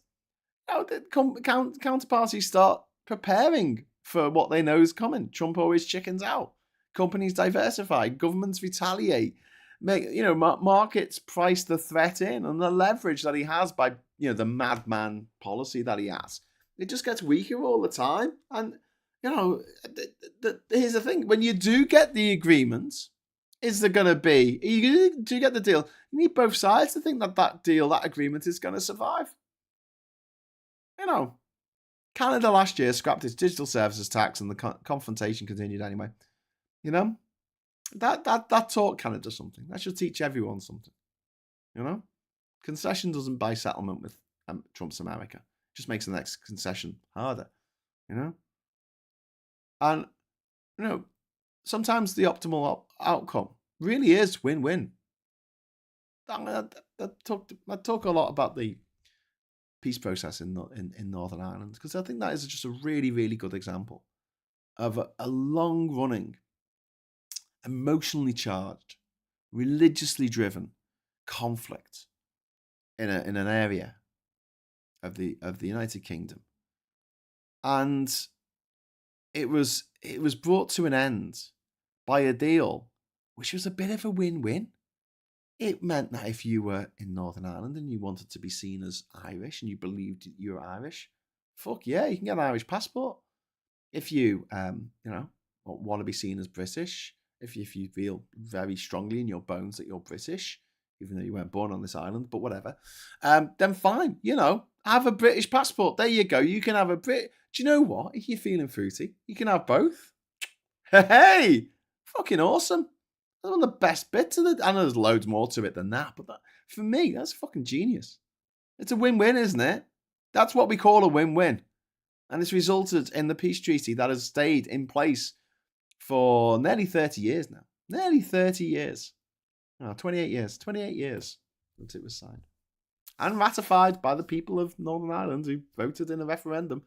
the counterparties start preparing for what they know is coming. Trump always chickens out. Companies diversify. Governments retaliate. Markets price the threat in, and the leverage that he has by the madman policy that he has, it just gets weaker all the time. And here's the thing: when you do get the agreement, is there going to be? You do get the deal. You need both sides to think that deal, that agreement, is going to survive. Canada last year scrapped its digital services tax, and the confrontation continued anyway. That taught Canada something. That should teach everyone something. Concession doesn't buy settlement with Trump's America. It just makes the next concession harder. And sometimes the optimal outcome really is win-win. I talk a lot about the peace process in Northern Ireland, because I think that is just a really, really good example of a long-running, emotionally charged, religiously driven conflict in an area of the United Kingdom, and it was brought to an end by a deal which was a bit of a win-win. It meant that if you were in Northern Ireland and you wanted to be seen as Irish and you believed you were Irish, fuck yeah, you can get an Irish passport. If you, want to be seen as British, if you feel very strongly in your bones that you're British, even though you weren't born on this island, but whatever, then fine, have a British passport. There you go. You can have a Brit. Do you know what? If you're feeling fruity, you can have both. Hey, fucking awesome. That's one of the best bits of it. I know there's loads more to it than that, but for me, that's fucking genius. It's a win-win, isn't it? That's what we call a win-win. And it's resulted in the peace treaty that has stayed in place for nearly 30 years now. Nearly 30 years. No, 28 years. 28 years since it was signed. And ratified by the people of Northern Ireland, who voted in a referendum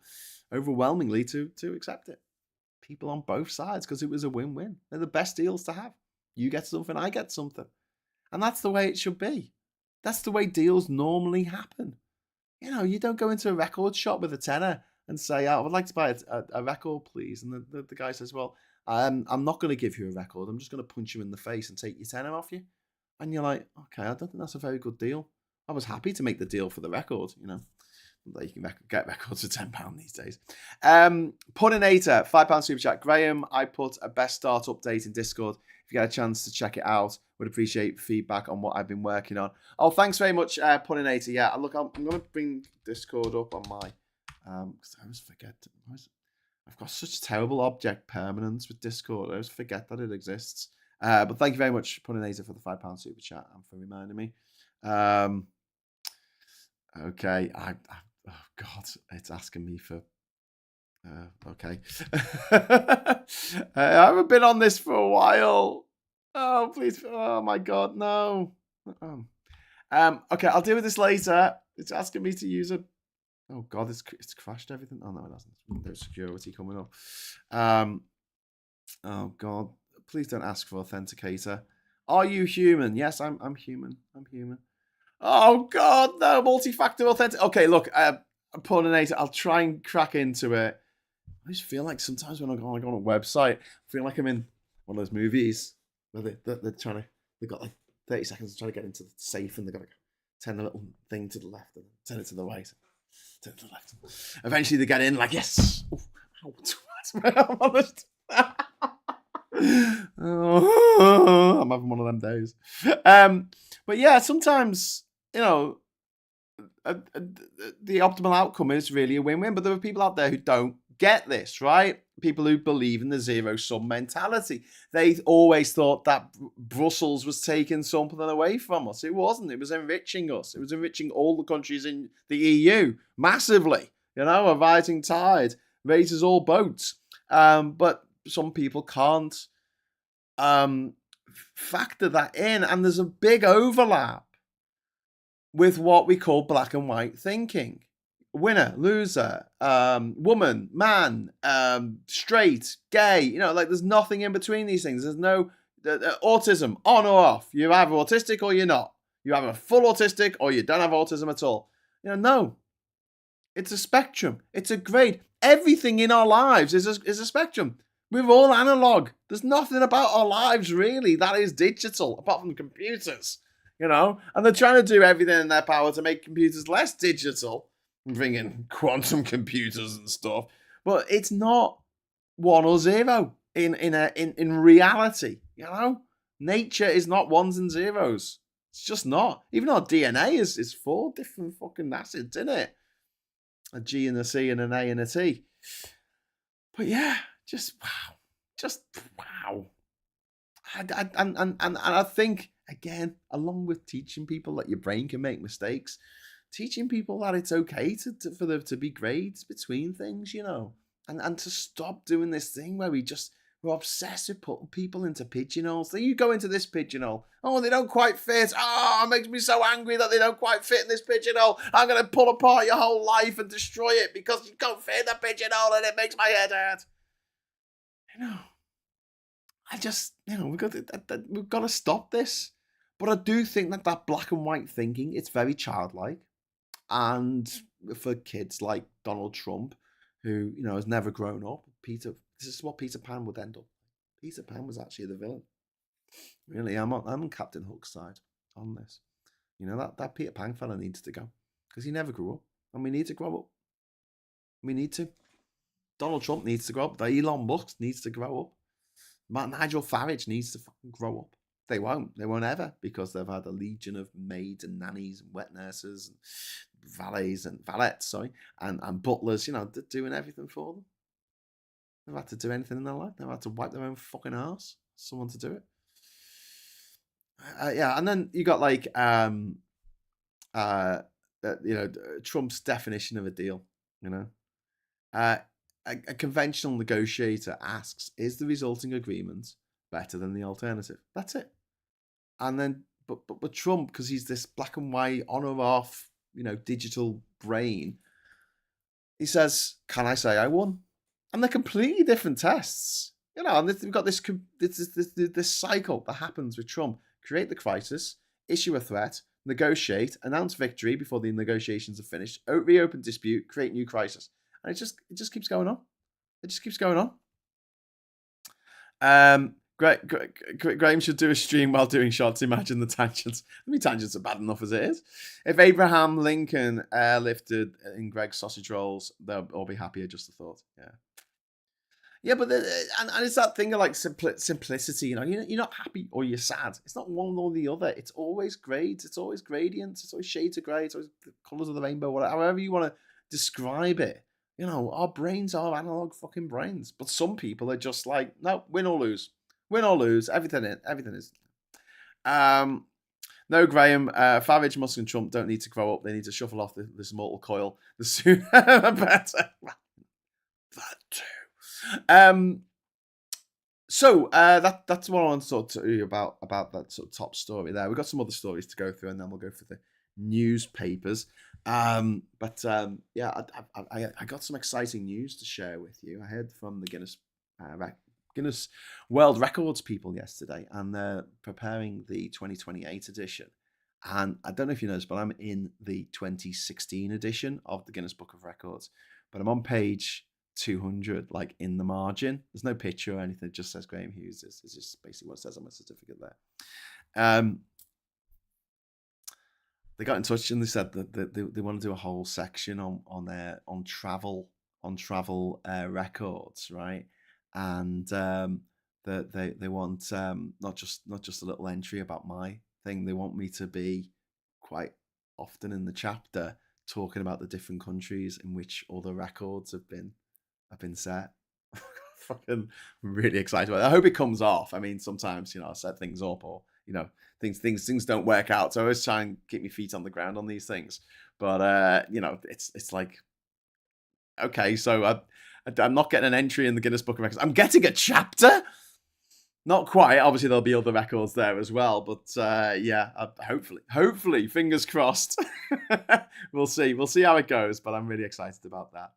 overwhelmingly to accept it. People on both sides, because it was a win-win. They're the best deals to have. You get something, I get something. And that's the way it should be. That's the way deals normally happen. You don't go into a record shop with a tenner and say, I would like to buy a record, please. And the guy says, well, I'm not going to give you a record. I'm just going to punch you in the face and take your tenner off you. And you're like, okay, I don't think that's a very good deal. I was happy to make the deal for the record, You can get records for £10 these days. Puddinator, £5 super chat. Graham, I put a best start update in Discord. If you get a chance to check it out, would appreciate feedback on what I've been working on. Oh, thanks very much, Puddinator. Yeah, look, I'm going to bring Discord up on my... because I always forget. I've got such terrible object permanence with Discord. I always forget that it exists. But thank you very much, Puddinator, for the £5 super chat and for reminding me. Okay, oh God, it's asking me for. Okay, I haven't been on this for a while. Oh please! Oh my God, no. Okay, I'll deal with this later. It's asking me to use a. Oh God, it's crashed everything. Oh no, it hasn't. There's security coming up. Oh God, please don't ask for authenticator. Are you human? Yes, I'm human. I'm human. Oh God, no, multi-factor authentic. Okay, look, Puddinator, I'll try and crack into it. I just feel like sometimes when I go on a website, I feel like I'm in one of those movies where they're trying to, they've got like 30 seconds to try to get into the safe and they've got to turn the little thing to the left and turn it to the right. Turn it to the left. Eventually they get in like, yes. I'm honest. I'm having one of them days. But yeah, sometimes, the optimal outcome is really a win-win. But there are people out there who don't get this, right? People who believe in the zero-sum mentality. They always thought that Brussels was taking something away from us. It wasn't. It was enriching us. It was enriching all the countries in the EU massively. A rising tide raises all boats. But some people can't factor that in. And there's a big overlap with what we call black and white thinking. Winner, loser, woman, man, straight, gay, there's nothing in between these things. There's no autism, on or off. You're either autistic or you're not. You're either full autistic or you don't have autism at all. No. It's a spectrum. It's a grade. Everything in our lives is a spectrum. We're all analog. There's nothing about our lives, really, that is digital, apart from computers. And they're trying to do everything in their power to make computers less digital, bring in quantum computers and stuff. But it's not 1 or 0 in reality. Nature is not 1s and 0s. It's just not. Even our DNA is 4 different fucking acids, isn't it? A G and a C and an A and a T. But yeah, just wow. And I think, again, along with teaching people that your brain can make mistakes, teaching people that it's okay for there to be grades between things, and to stop doing this thing where we who are obsessed with putting people into pigeonholes. So you go into this pigeonhole. Oh, they don't quite fit. Oh, it makes me so angry that they don't quite fit in this pigeonhole. I'm going to pull apart your whole life and destroy it because you don't fit in the pigeonhole and it makes my head hurt. I just, we've got to stop this. But I do think that black and white thinking, it's very childlike. And for kids like Donald Trump, who, has never grown up, this is what Peter Pan would end up. Peter Pan was actually the villain. Really, I'm on Captain Hook's side on this. That Peter Pan fella needs to go because he never grew up. And we need to grow up. We need to. Donald Trump needs to grow up. Elon Musk needs to grow up. Nigel Farage needs to fucking grow up. They won't. They won't ever because they've had a legion of maids and nannies and wet nurses and valets, and butlers, doing everything for them. They've had to do anything in their life. They've had to wipe their own fucking arse. Someone to do it. And then you got like, Trump's definition of a deal. A conventional negotiator asks, is the resulting agreement better than the alternative? That's it. And then, but Trump, because he's this black and white, on or off, digital brain, he says, can I say I won? And they're completely different tests. And we've got this cycle that happens with Trump. Create the crisis, issue a threat, negotiate, announce victory before the negotiations are finished, reopen dispute, create new crisis. And it just keeps going on. It just keeps going on. Graham should do a stream while doing shots. Imagine the tangents. I mean, tangents are bad enough as it is. If Abraham Lincoln airlifted in Greg's sausage rolls, they'll all be happier. Just a thought. Yeah, but and it's that thing of like simplicity. You're not happy or you're sad. It's not one or the other. It's always grades. It's always gradients. It's always shades of grey. It's always the colours of the rainbow. However you want to describe it. Our brains are analog fucking brains. But some people are just like, no, win or lose. Win or lose. Everything is. No, Graham. Farage, Musk, and Trump don't need to grow up. They need to shuffle off this mortal coil. The sooner the better. That too. So that's what I want to talk to you about that sort of top story there. We've got some other stories to go through, and then we'll go for the newspapers. I got some exciting news to share with you. I heard from the Guinness World Records people yesterday, and they're preparing the 2028 edition. And I don't know if you noticed, but I'm in the 2016 edition of the Guinness Book of Records. But I'm on page 200, like in the margin. There's no picture or anything. It just says Graham Hughes. It's just basically what it says on my certificate there. They got in touch and they said that they want to do a whole section on travel records, right? And that they want not just a little entry about my thing. They want me to be quite often in the chapter talking about the different countries in which all the records have been set. Fucking really excited about it. I hope it comes off. I mean, sometimes I set things up or things don't work out. So I always try and keep my feet on the ground on these things. But it's like, okay, so I'm not getting an entry in the Guinness Book of Records. I'm getting a chapter. Not quite. Obviously, there'll be other records there as well. But hopefully, fingers crossed. We'll see. We'll see how it goes. But I'm really excited about that.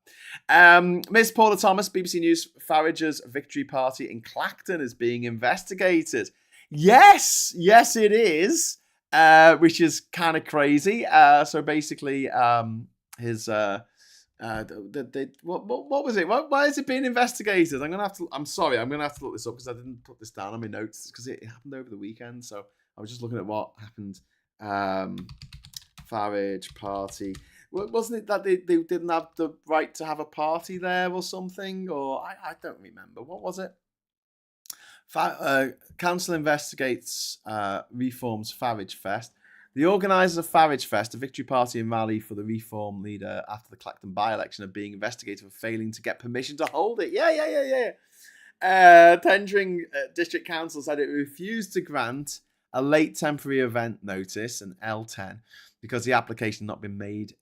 Miss Paula Thomas, BBC News, Farage's victory party in Clacton is being investigated. Yes, it is. Which is kind of crazy. So basically, his what was it? Why is it being investigated? I'm sorry, I'm gonna have to look this up because I didn't put this down on my notes because it happened over the weekend. So I was just looking at what happened. Farage party. Wasn't it that they didn't have the right to have a party there or something? Or I don't remember. What was it? Council investigates Reform's Farage Fest. The organisers of Farage Fest, a victory party and rally for the Reform leader after the Clacton by-election, are being investigated for failing to get permission to hold it. Tendring District Council said it refused to grant a late temporary event notice, an L10, because the application had not been made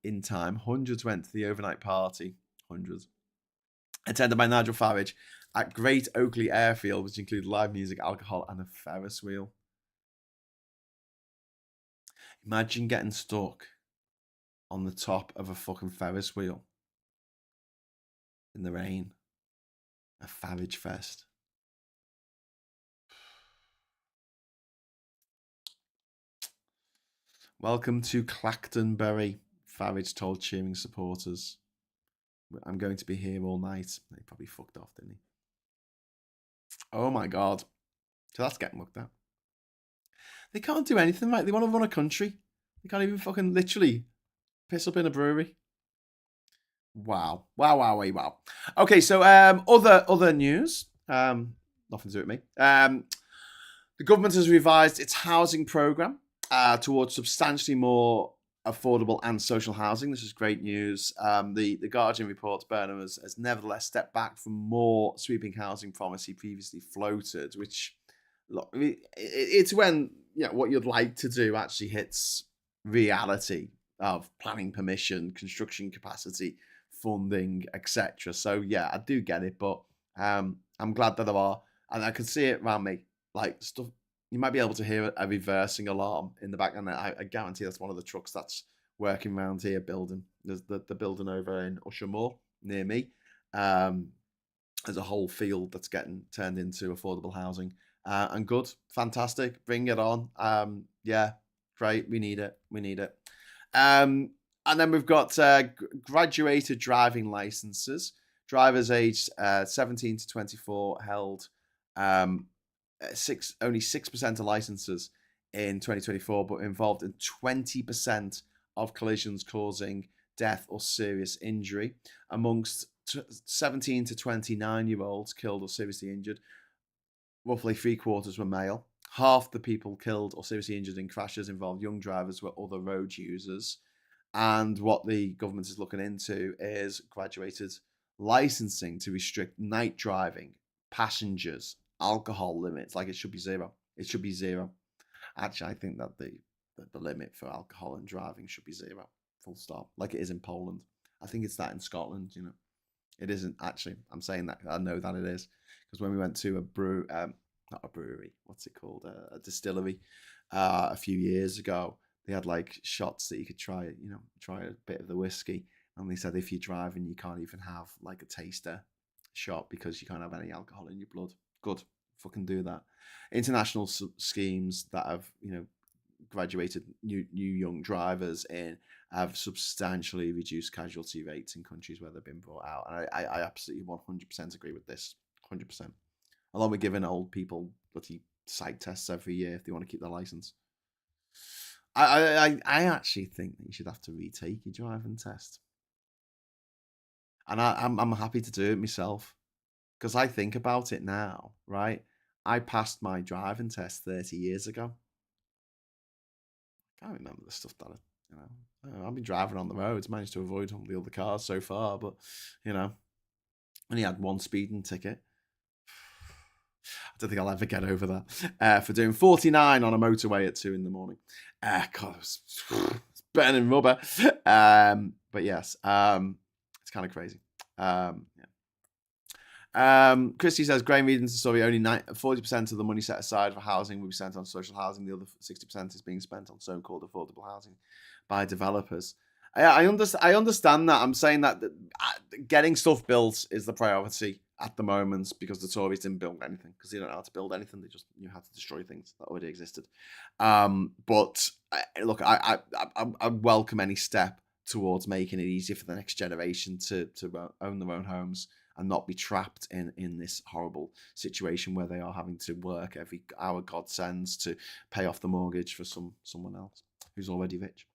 in time. Hundreds went to the overnight party. Hundreds. Attended by Nigel Farage at Great Oakley Airfield, which include live music, alcohol, and a Ferris wheel. Imagine getting stuck on the top of a fucking Ferris wheel in the rain. A Farage Fest. Welcome to Clactonbury, Farage told cheering supporters. I'm going to be here all night. They probably fucked off, didn't he? Oh my God. So that's getting looked at. They can't do anything, right? They want to run a country. They can't even fucking literally piss up in a brewery. Wow. Wow. Okay, so other news. Nothing to do with me. The government has revised its housing programme towards substantially more affordable and social housing. This is great news. The Guardian reports Burnham has nevertheless stepped back from more sweeping housing promise he previously floated, which, look, it's when what you'd like to do actually hits reality of planning permission, construction capacity, funding, etc. So yeah, I do get it, but I'm glad that there are, and I can see it around me, like stuff. You might be able to hear a reversing alarm in the back, and I guarantee that's one of the trucks that's working around here building. There's the building over in Ushermore near me. There's a whole field that's getting turned into affordable housing, and good, fantastic. Bring it on. Yeah, great. We need it. And then we've got graduated driving licenses. Drivers aged 17 to 24 held only 6% of licenses in 2024, but involved in 20% of collisions causing death or serious injury. Amongst 17 to 29-year-olds killed or seriously injured, roughly 3/4 were male. Half the people killed or seriously injured in crashes involved young drivers were other road users. And what the government is looking into is graduated licensing to restrict night driving, passengers, alcohol limits. Like, it should be zero. It should be zero. Actually, I think that the limit for alcohol and driving should be zero. Full stop. Like it is in Poland. I think it's that in Scotland. It isn't actually. I'm saying that I know that it is, because when we went to a not a brewery, what's it called? A distillery, a few years ago. They had like shots that you could try a bit of the whiskey. And they said if you're driving, you can't even have like a taster shot because you can't have any alcohol in your blood. Good. Fucking do that. International schemes that have, graduated new young drivers in have substantially reduced casualty rates in countries where they've been brought out. And I absolutely 100% agree with this. 100%. Along with giving old people bloody psych tests every year if they want to keep their license. I actually think that you should have to retake your driving test, and I'm happy to do it myself, because I think about it now. Right, I passed my driving test 30 years ago. I can't remember the stuff that I've been driving on the roads, managed to avoid all the other cars so far, but only had one speeding ticket. I don't think I'll ever get over that. For doing 49 on a motorway at 2 a.m. God, it's burning rubber. But yes, it's kind of crazy. Yeah. Christy says, Graham readings the story, only 40% of the money set aside for housing will be spent on social housing. The other 60% is being spent on so-called affordable housing by developers. I understand that. I'm saying that getting stuff built is the priority at the moment, because the Tories didn't build anything, because they don't know how to build anything. They just knew how to destroy things that already existed. But look, I welcome any step towards making it easier for the next generation to own their own homes and not be trapped in this horrible situation where they are having to work every hour God sends to pay off the mortgage for someone else who's already rich.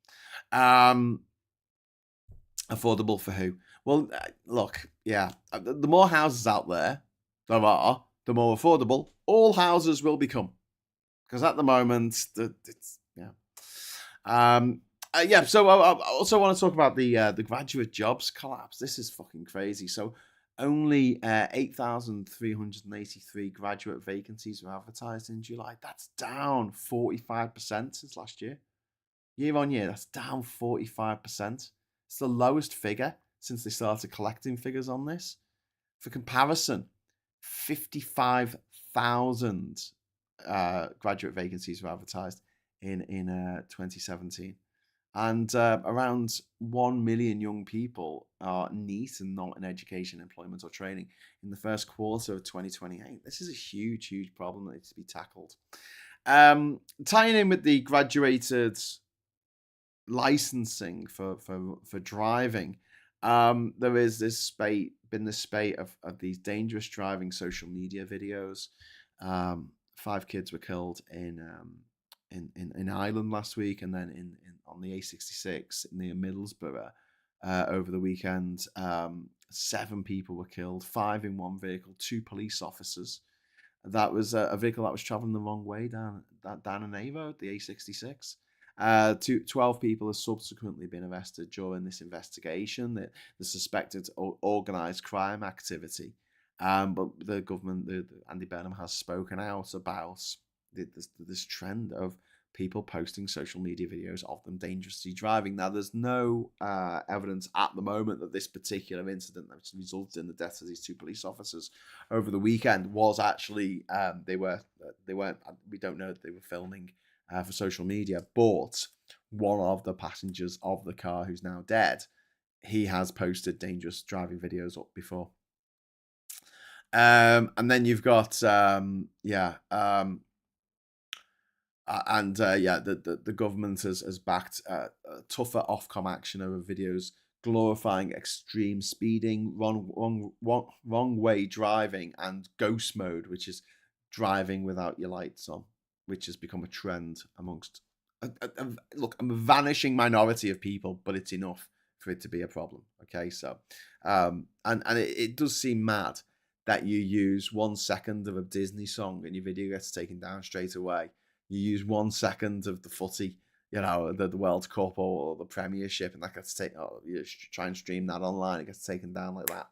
Affordable for who? Well, look, yeah. The more houses out there are, the more affordable all houses will become. Because at the moment, it's yeah. Yeah. So I also want to talk about the graduate jobs collapse. This is fucking crazy. So only 8,383 graduate vacancies were advertised in July. That's down 45% since last year. Year on year, that's down 45%. It's the lowest figure since they started collecting figures on this. For comparison, 55,000 graduate vacancies were advertised in 2017. And around 1 million young people are NEET and not in education, employment, or training in the first quarter of 2028. This is a huge, huge problem that needs to be tackled. Tying in with the graduated licensing for driving, there is this spate of these dangerous driving social media videos. 5 kids were killed in Ireland last week, and then in on the A66 near Middlesbrough over the weekend. 7 people were killed, 5 in one vehicle, 2 police officers. That was a vehicle that was traveling the wrong way down an A road, the A66. 12 people have subsequently been arrested during this investigation. The suspected organised crime activity. But the government, Andy Burnham, has spoken out about this trend of people posting social media videos of them dangerously driving. Now, there's no evidence at the moment that this particular incident that resulted in the deaths of these 2 police officers over the weekend was actually they weren't. We don't know that they were filming for social media, but one of the passengers of the car, who's now dead, he has posted dangerous driving videos up before. And then you've got the government has backed tougher Ofcom action over videos glorifying extreme speeding, wrong way driving, and ghost mode, which is driving without your lights on, which has become a trend amongst a vanishing minority of people, but it's enough for it to be a problem. Okay, so and it does seem mad that you use 1 second of a Disney song and your video gets taken down straight away. You use 1 second of the footy, the World Cup or the Premiership, and that gets taken. You try and stream that online, it gets taken down like that.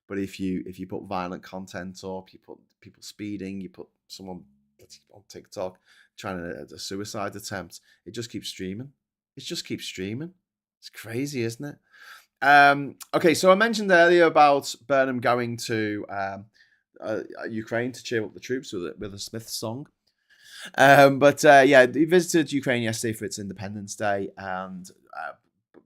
But if you put violent content up, you put people speeding, you put someone on TikTok trying a suicide attempt, it just keeps streaming. It's crazy, isn't it? Okay, so I mentioned earlier about Burnham going to Ukraine to cheer up the troops with a Smith song. He visited Ukraine yesterday for its Independence Day, and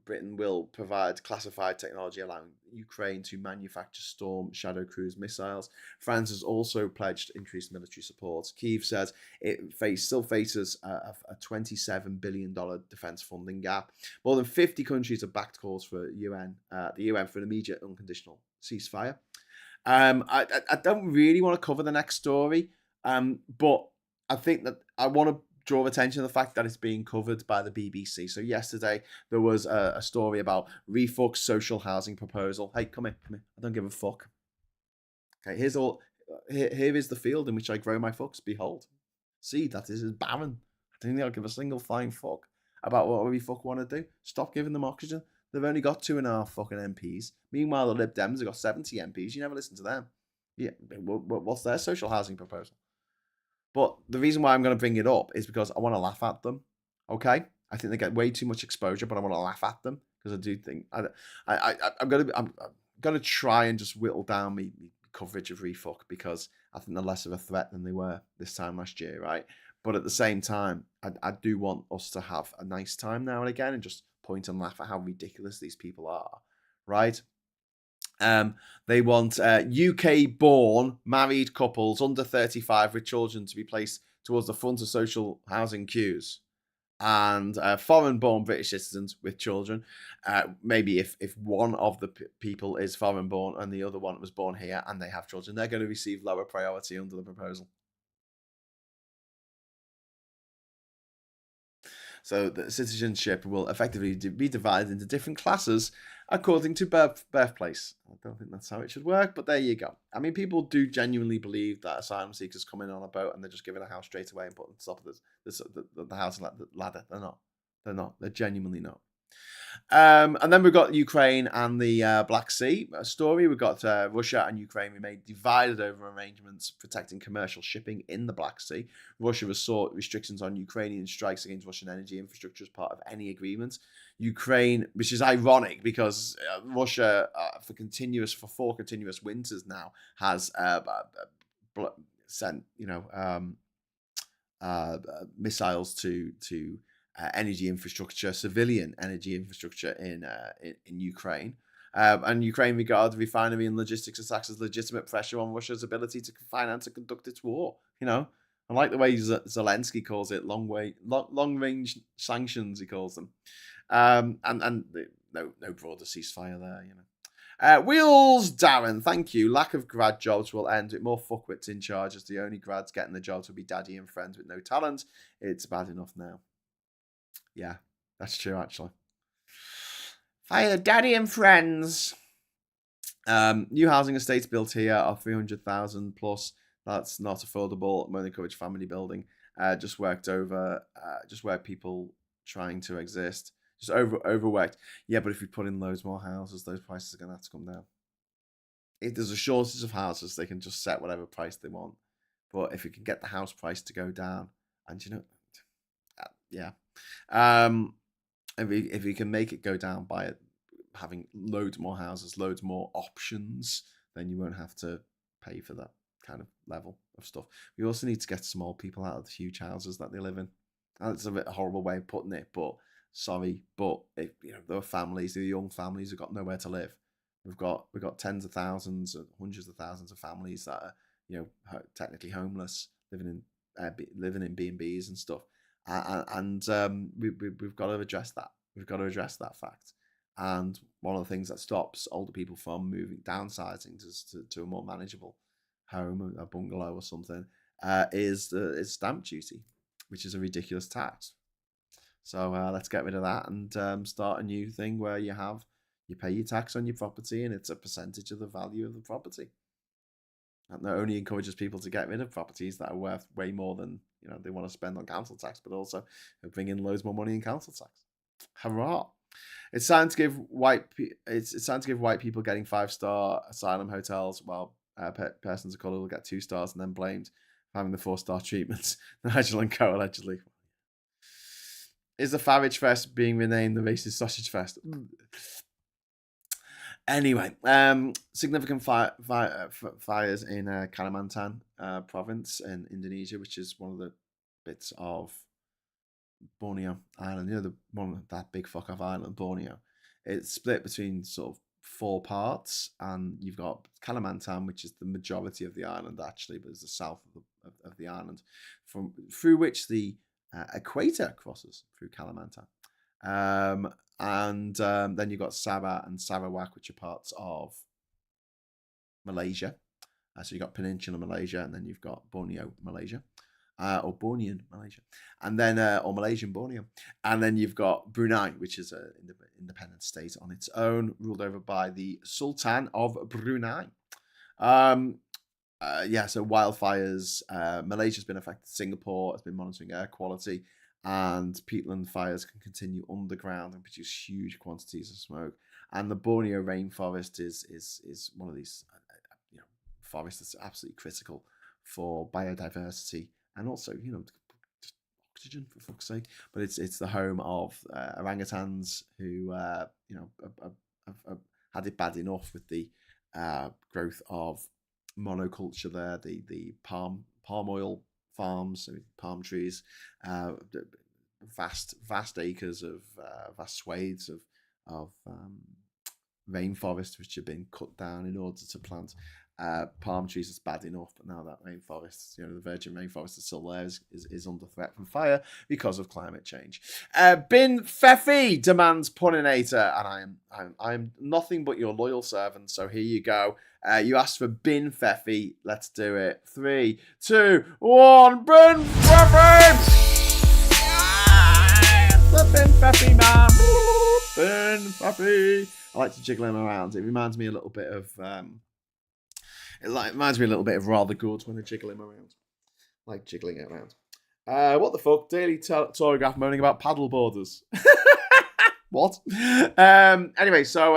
Britain will provide classified technology allowing Ukraine to manufacture Storm Shadow cruise missiles. France has also pledged increased military support. Kyiv says it still faces a $27 billion defence funding gap. More than 50 countries have backed calls for the UN for an immediate unconditional ceasefire. I don't really want to cover the next story, but I think that I want to draw attention to the fact that it's being covered by the BBC. So yesterday there was a story about Refug's social housing proposal. Hey, come here. I don't give a fuck. Okay, here is the field in which I grow my fucks. Behold, see, that is barren. I don't think I'll give a single flying fuck about what we fuck want to do. Stop giving them oxygen. They've only got 2.5 fucking MPs. Meanwhile, the Lib Dems have got 70 MPs. You never listen to them. Yeah, what's their social housing proposal? But the reason why I'm going to bring it up is because I want to laugh at them. Okay, I think they get way too much exposure, but I want to laugh at them because I do think I'm going to try and just whittle down my coverage of Refuck, because I think they're less of a threat than they were this time last year, right? But at the same time, I do want us to have a nice time now and again and just point and laugh at how ridiculous these people are, right? They want UK-born married couples under 35 with children to be placed towards the front of social housing queues, and foreign-born British citizens with children. Maybe if one of the people is foreign-born and the other one was born here and they have children, they're going to receive lower priority under the proposal. So the citizenship will effectively be divided into different classes according to birthplace. I don't think that's how it should work, but there you go. I mean, people do genuinely believe that asylum seekers come in on a boat and they're just given a house straight away and put on top of the house ladder. They're not. They're genuinely not. And then we've got Ukraine and the Black Sea story. We've got Russia and Ukraine remain divided over arrangements protecting commercial shipping in the Black Sea. Russia has sought restrictions on Ukrainian strikes against Russian energy infrastructure as part of any agreement. Ukraine, which is ironic because Russia, for 4 continuous winters now, has sent missiles to energy infrastructure, civilian energy infrastructure in Ukraine. And Ukraine regards refinery and logistics attacks as legitimate pressure on Russia's ability to finance and conduct its war. I like the way Zelensky calls it long range sanctions. He calls them, and no broader ceasefire there. Wheels, Darren, thank you. Lack of grad jobs will end with more fuckwits in charge, as the only grads getting the jobs will be daddy and friends with no talent. It's bad enough now. Yeah, that's true, actually. Fire daddy and friends. New housing estates built here are 300,000 plus. That's not affordable. I'm only encourage family building. Just where people trying to exist. Just overworked. Yeah, but if we put in loads more houses, those prices are going to have to come down. If there's a shortage of houses, they can just set whatever price they want. But if we can get the house price to go down, and yeah. If we can make it go down by having loads more houses, loads more options, then you won't have to pay for that kind of level of stuff. We also need to get some old people out of the huge houses that they live in. That's a bit horrible way of putting it, but sorry, but if there are families, there are young families who've got nowhere to live. We've got tens of thousands, hundreds of thousands of families that are technically homeless, living in B&Bs and stuff. And we've got to address that. We've got to address that fact. And one of the things that stops older people from downsizing to a more manageable home, a bungalow or something, is stamp duty, which is a ridiculous tax. So let's get rid of that and start a new thing where you pay your tax on your property and it's a percentage of the value of the property. And that only encourages people to get rid of properties that are worth way more than they want to spend on council tax, but also bring in loads more money in council tax. Hurrah! It's time to give white people getting 5-star asylum hotels, while persons of colour will get 2 stars and then blamed for having the 4-star treatments. Nigel and Co allegedly. Is the Farage Fest being renamed the Racist Sausage Fest? Anyway, significant fires in Kalimantan province in Indonesia, which is one of the bits of Borneo Island. That big fuck off island, Borneo. It's split between sort of 4 parts, and you've got Kalimantan, which is the majority of the island actually, but it's the south of the island, through which the equator crosses through Kalimantan. And then you've got Sabah and Sarawak, which are parts of Malaysia. So you've got Peninsular Malaysia, and then you've got Borneo, Malaysia. Or Bornean Malaysia. And then, or Malaysian Borneo. And then you've got Brunei, which is an independent state on its own, ruled over by the Sultan of Brunei. So wildfires. Malaysia's been affected. Singapore has been monitoring air quality. And peatland fires can continue underground and produce huge quantities of smoke. And the Borneo rainforest is one of these forests that's absolutely critical for biodiversity and also just oxygen, for fuck's sake. But it's the home of orangutans who have had it bad enough with the growth of monoculture there, the palm oil farms, palm trees, vast acres of vast swathes of rainforest which have been cut down in order to plant palm trees. Is bad enough, but now that rainforest, the virgin rainforest that's still there, is under threat from fire because of climate change. Bin Feffy demands Puninator, and I'm nothing but your loyal servant. So here you go. You asked for Bin Feffy. Let's do it. 3, 2, 1. Bin Feffy. The Bin Feffy man. Bin Feffy. I like to jiggle him around. It reminds me a little bit of. It reminds me a little bit of Rather Good when I jiggle him around. I like jiggling it around. What the fuck? Daily Telegraph moaning about paddle boarders. What? Anyway, so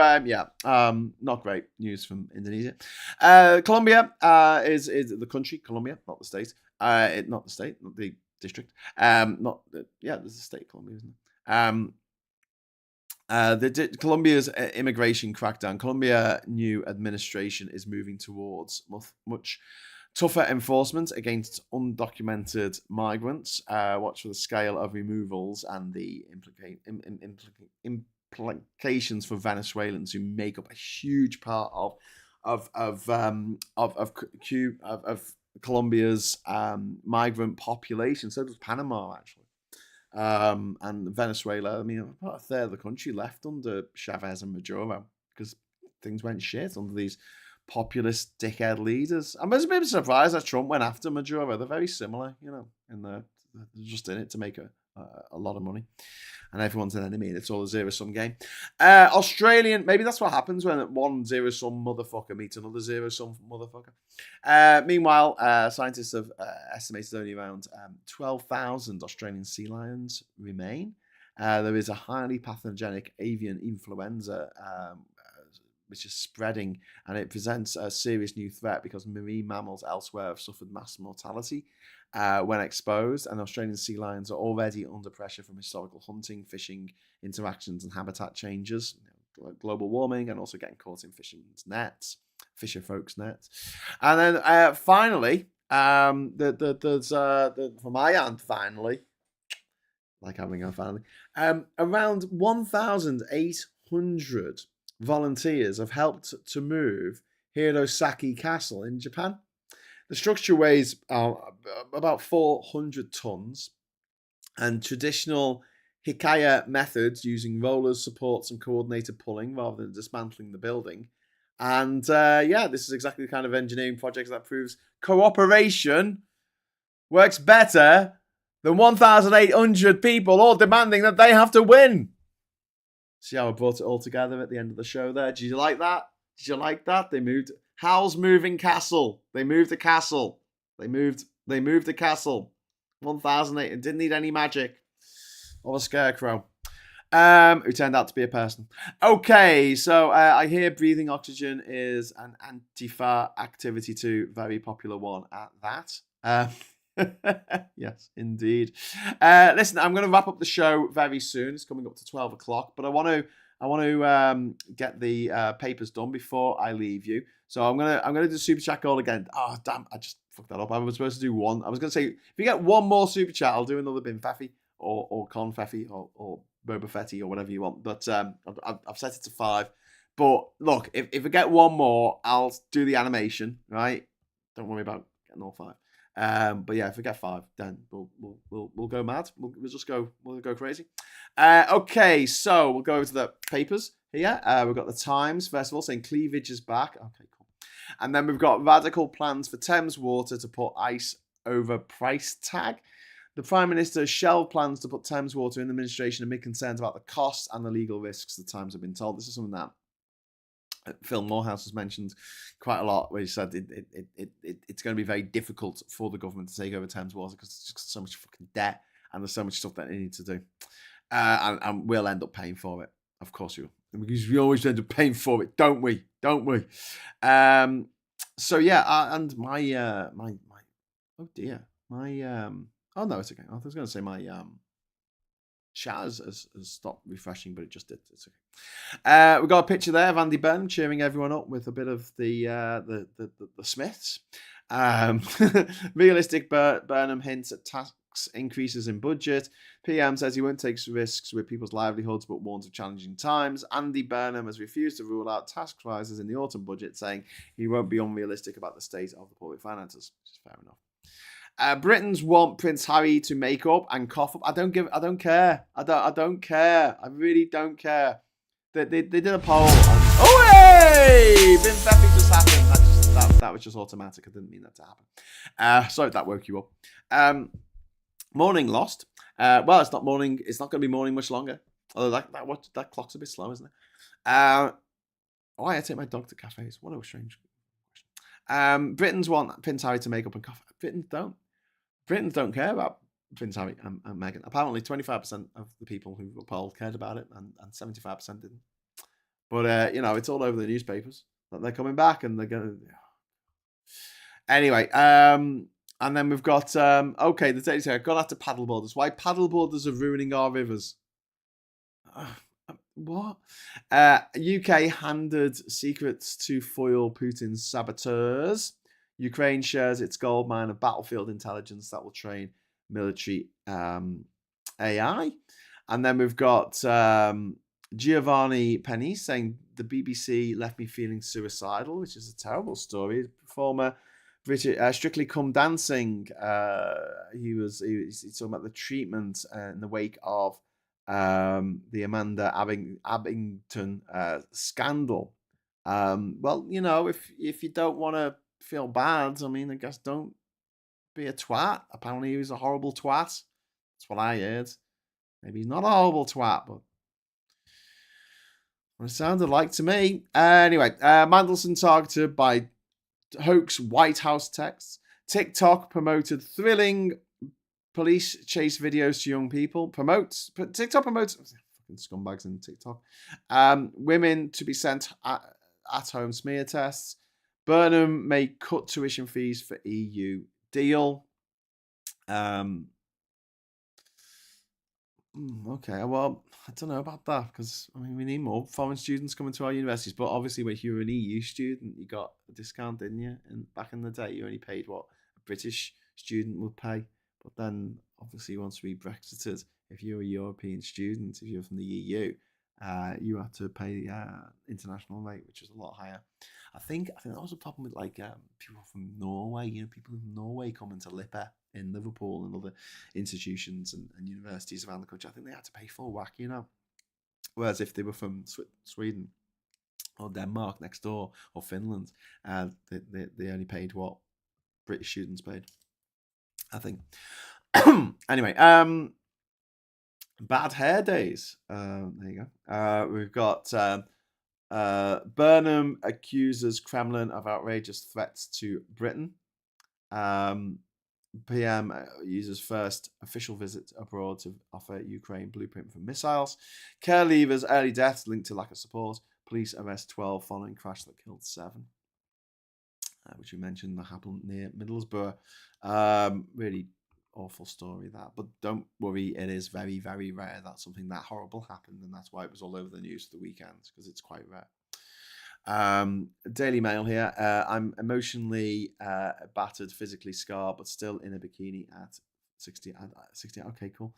not great news from Indonesia. Colombia is the country, Colombia, not the state. Not the state, not the district. There's a state, Colombia, isn't it? Colombia's immigration crackdown. Colombia new administration is moving towards much tougher enforcement against undocumented migrants. Watch for the scale of removals and the implications for Venezuelans who make up a huge part of Colombia's migrant population. So does Panama, actually. And Venezuela, I mean, about a third of the country left under Chavez and Maduro because things went shit under these populist dickhead leaders. I was a bit surprised that Trump went after Maduro. They're very similar, they're just in it to make a lot of money. And everyone's an enemy, and it's all a zero-sum game. Australian, maybe that's what happens when one zero-sum motherfucker meets another zero-sum motherfucker. Meanwhile, scientists have estimated only around 12,000 Australian sea lions remain. There is a highly pathogenic avian influenza which is spreading, and it presents a serious new threat because marine mammals elsewhere have suffered mass mortality when exposed, and Australian sea lions are already under pressure from historical hunting, fishing interactions, and habitat changes, global warming, and also getting caught in fisher folks' nets. And then finally, there's from my hand, finally, like having a finally, around 1,800 volunteers have helped to move Hirosaki Castle in Japan. The structure weighs about 400 tons, and traditional hikaya methods using rollers, supports, and coordinated pulling rather than dismantling the building. And this is exactly the kind of engineering project that proves cooperation works better than 1,800 people all demanding that they have to win. See how I brought it all together at the end of the show there? Did you like that? They moved. Howl's moving castle. They moved the castle. They moved the castle. 1,008. It didn't need any magic. Or a scarecrow. Who turned out to be a person. Okay, so I hear breathing oxygen is an Antifa activity too. Very popular one at that. Yes, indeed. Listen, I'm going to wrap up the show very soon. It's coming up to 12 o'clock, but I want to get the papers done before I leave you. So I'm gonna do super chat goal again. Oh damn, I just fucked that up. I was supposed to do one. I was gonna say if you get one more super chat, I'll do another Bin Feffy or Confeffy or Boba Fetty or whatever you want. But I've set it to 5. But look, if I get one more, I'll do the animation. Right? Don't worry about getting all 5. But yeah, if we get 5, then we'll go mad. We'll go crazy. Okay, so we'll go over to the papers here. We've got the Times first of all saying cleavage is back. Okay, cool. And then we've got radical plans for Thames Water to put ice over price tag. The Prime Minister shelved plans to put Thames Water in administration amid concerns about the costs and the legal risks. The Times have been told. This is something that Phil Morehouse has mentioned quite a lot, where he said it's going to be very difficult for the government to take over Thames Water because there's just so much fucking debt and there's so much stuff that they need to do. And we'll end up paying for it. Of course we will. Because we always end up paying for it, don't we? So yeah, and my oh dear. Oh no, it's okay. I was going to say my chat has stopped refreshing, but it just did. It's okay. We've got a picture there of Andy Burnham cheering everyone up with a bit of the Smiths. Realistic Burnham hints at tax increases in budget. PM says he won't take risks with people's livelihoods, but warns of challenging times. Andy Burnham has refused to rule out tax rises in the autumn budget, saying he won't be unrealistic about the state of the public finances, which is fair enough. Britons want Prince Harry to make up and cough up. I don't care. I don't care. I really don't care. They did a poll. Oh hey! Bin Feffy just happened. That was just automatic. I didn't mean that to happen. Sorry if that woke you up. Morning lost. Well, it's not morning. It's not going to be morning much longer. Although that clock's a bit slow, isn't it? Why I take my dog to cafes? What a strange question. Britons want Prince Harry to make up and cough. Britons don't care about Prince Harry and Meghan. Apparently, 25% of the people who were polled cared about it, and 75% didn't. But you know, it's all over the newspapers that they're coming back, and they're going to. Anyway, and then we've got okay, the data here. Got after paddleboarders. Why paddleboarders are ruining our rivers? What? UK handed secrets to foil Putin's saboteurs. Ukraine shares its gold mine of battlefield intelligence that will train military AI. And then we've got Giovanni Penny saying the BBC left me feeling suicidal, which is a terrible story. Performer British Strictly Come Dancing. He's talking about the treatment in the wake of the Amanda Abington scandal. Well, you know, if you don't want to feel bad, I mean, I guess don't be a twat. Apparently, he was a horrible twat. That's what I heard. Maybe he's not a horrible twat, but it sounded like to me. Anyway, Mandelson targeted by hoax White House texts. TikTok promoted thrilling police chase videos to young people. TikTok promotes fucking scumbags in TikTok. Women to be sent at home smear tests. Burnham may cut tuition fees for EU deal. Okay, well, I don't know about that because I mean we need more foreign students coming to our universities. But obviously, when you were an EU student, you got a discount, didn't you? And back in the day, you only paid what a British student would pay. But then, obviously, once we Brexited, if you're a European student, if you're from the EU, you had to pay international rate, which was a lot higher. I think that was a problem with like people from Norway. You know, people from Norway coming to Lippe in Liverpool and other institutions and universities around the country. I think they had to pay full whack, you know. Whereas if they were from Sweden or Denmark next door or Finland, they only paid what British students paid, I think. Anyway, bad hair days. There you go. We've got Burnham accuses Kremlin of outrageous threats to Britain. PM uses first official visit abroad to offer Ukraine blueprint for missiles. Care leavers, early deaths linked to lack of support. Police arrest 12 following crash that killed 7. Which we mentioned that happened near Middlesbrough. Really awful story that, but don't worry, it is very, very rare that something that horrible happened, and that's why it was all over the news for the weekend, because it's quite rare. Daily Mail here. I'm emotionally battered, physically scarred, but still in a bikini at 60. Okay, cool.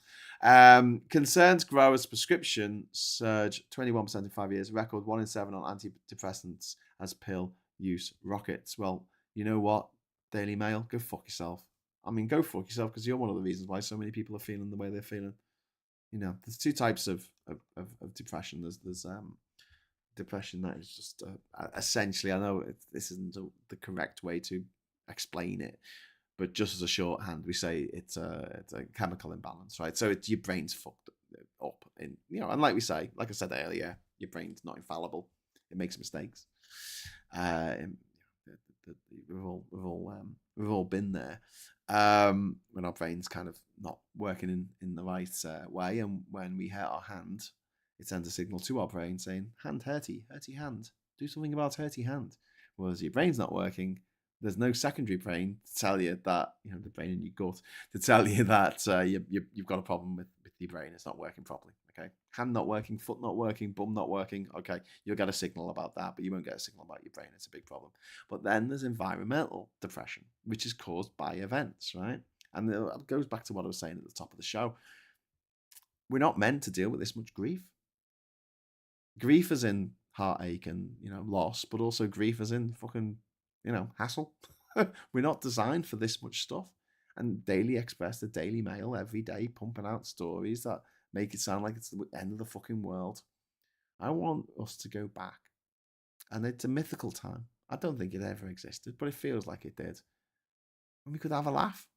Concerns grow as prescription surge 21% in 5 years. Record 1 in 7 on antidepressants as pill use rockets. Well, you know what, Daily Mail, go fuck yourself. I mean, go fuck yourself, because you're one of the reasons why so many people are feeling the way they're feeling. You know, there's 2 types of depression. There's depression that is just essentially, I know this isn't the correct way to explain it, but just as a shorthand, we say it's a chemical imbalance, right? So your brain's fucked up, in, you know, and like I said earlier, your brain's not infallible. It makes mistakes. We've all been there when our brain's kind of not working in the right way, and when we hurt our hand, it sends a signal to our brain saying, hand hurty hand, do something about hurty hand. Whereas your brain's not working, there's no secondary brain to tell you that, you know, the brain in your gut, to tell you that you've got a problem with your brain. It's not working properly, okay? Hand not working, foot not working, bum not working, okay? You'll get a signal about that, but you won't get a signal about your brain. It's a big problem. But then there's environmental depression, which is caused by events, right? And it goes back to what I was saying at the top of the show. We're not meant to deal with this much grief. Grief as in heartache and, you know, loss, but also grief as in fucking, you know, hassle. We're not designed for this much stuff. And Daily Express, the Daily Mail, every day pumping out stories that make it sound like it's the end of the fucking world. I want us to go back. And it's a mythical time. I don't think it ever existed, but it feels like it did. And we could have a laugh.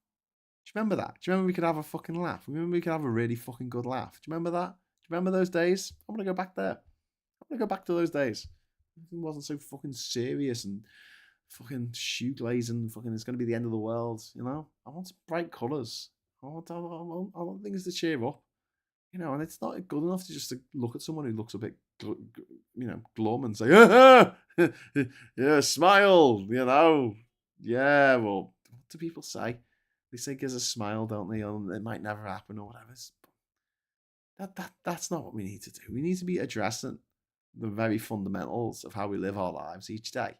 Do you remember that? Do you remember we could have a fucking laugh? Remember we could have a really fucking good laugh? Do you remember that? Do you remember those days? I want to go back there. I want to go back to those days. It wasn't so fucking serious and fucking shoeglazing. Fucking, it's going to be the end of the world, you know? I want some bright colours. I want things to cheer up. And it's not good enough to just look at someone who looks a bit, glum and say, yeah, smile, Yeah, well, what do people say? They say give us a smile, don't they? Or it might never happen or whatever. That's not what we need to do. We need to be addressing the very fundamentals of how we live our lives each day.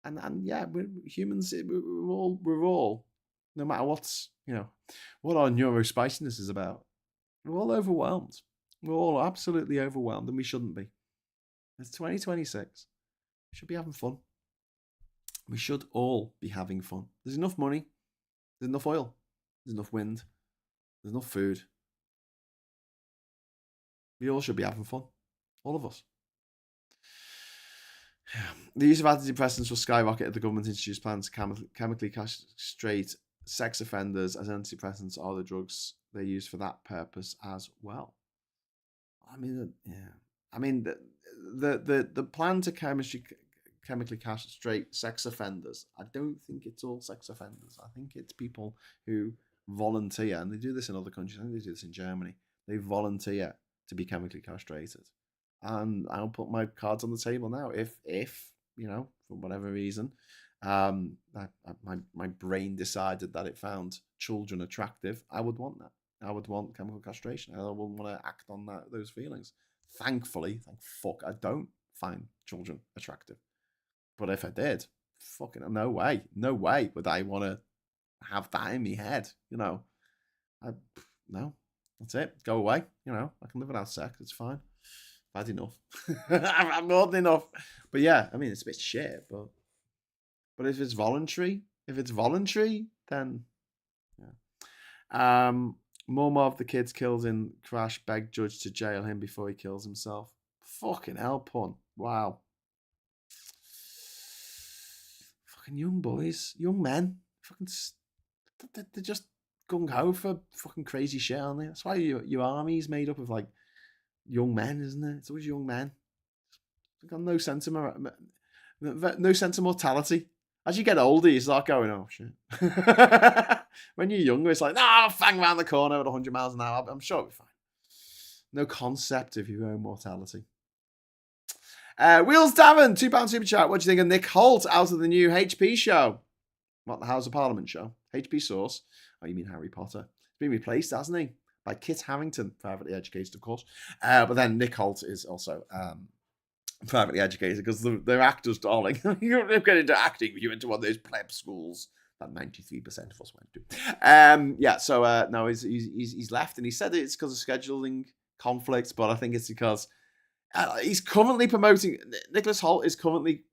And yeah, we're humans. We're all, no matter what our neurospiciness is about. We're all overwhelmed. We're all absolutely overwhelmed, and we shouldn't be. It's 2026. We should be having fun. We should all be having fun. There's enough money. There's enough oil. There's enough wind. There's enough food. We all should be having fun. All of us. The use of antidepressants will skyrocket if the government introduced plans to chemically castrate sex offenders, as antidepressants are the drugs they use for that purpose as well. I mean, yeah. I mean, the plan to chemically castrate sex offenders, I don't think it's all sex offenders. I think it's people who volunteer, and they do this in other countries. I think they do this in Germany. They volunteer to be chemically castrated. And I'll put my cards on the table now. If for whatever reason, my brain decided that it found children attractive, I would want that. I would want chemical castration. I wouldn't want to act on those feelings. Thankfully, I don't find children attractive. But if I did, fucking no way would I want to have that in my head. No, that's it. Go away. I can live without sex. It's fine. Bad enough. I'm more than enough. But yeah, I mean, it's a bit shit. But if it's voluntary, then yeah. More of the kids killed in crash beg judge to jail him before he kills himself. Fucking hell, pun. Wow. Fucking young boys, young men. Fucking, they're just gung ho for fucking crazy shit, aren't they? That's why your army's made up of like young men, isn't it? It's always young men. They've got no sense of mortality. As you get older, you start going, oh shit. When you're younger, it's like, I'll fang around the corner at 100 miles an hour. I'm sure it'll be fine. No concept of your own mortality. Wheels Davin, £2 super chat. What do you think of Nick Holt out of the new HP show? What, the House of Parliament show? HP Source. Oh, you mean Harry Potter? He's been replaced, hasn't he? By Kit Harington, privately educated, of course. But then Nick Holt is also privately educated because they're actors, darling. You don't get into acting if you went to one of those pleb schools that 93% of us went to. So no, he's left, and he said it's because of scheduling conflicts, but I think it's because he's currently promoting. Nicholas Holt is currently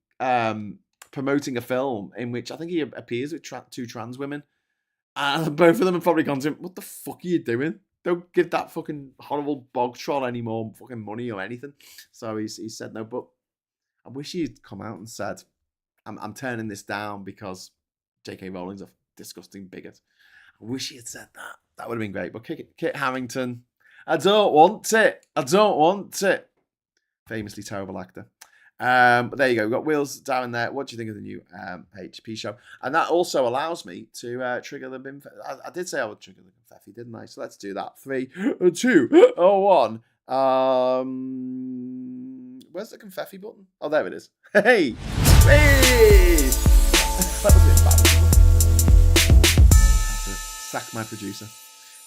promoting a film in which I think he appears with two trans women, and both of them have probably gone to him, what the fuck are you doing? Don't give that fucking horrible bog troll any more fucking money or anything. So he said no, but I wish he'd come out and said, I'm turning this down because J.K. Rowling's a disgusting bigot. I wish he had said that. That would have been great. But Kit Harington, I don't want it. Famously terrible actor. But there you go. We've got Wheels down there. What do you think of the new HP show? And that also allows me to trigger the bin. I did say I would trigger the confetti, didn't I? So let's do that. 3, 2, 1. Where's the confetti button? Oh, there it is. Hey! That was a bit bad. I have to sack my producer.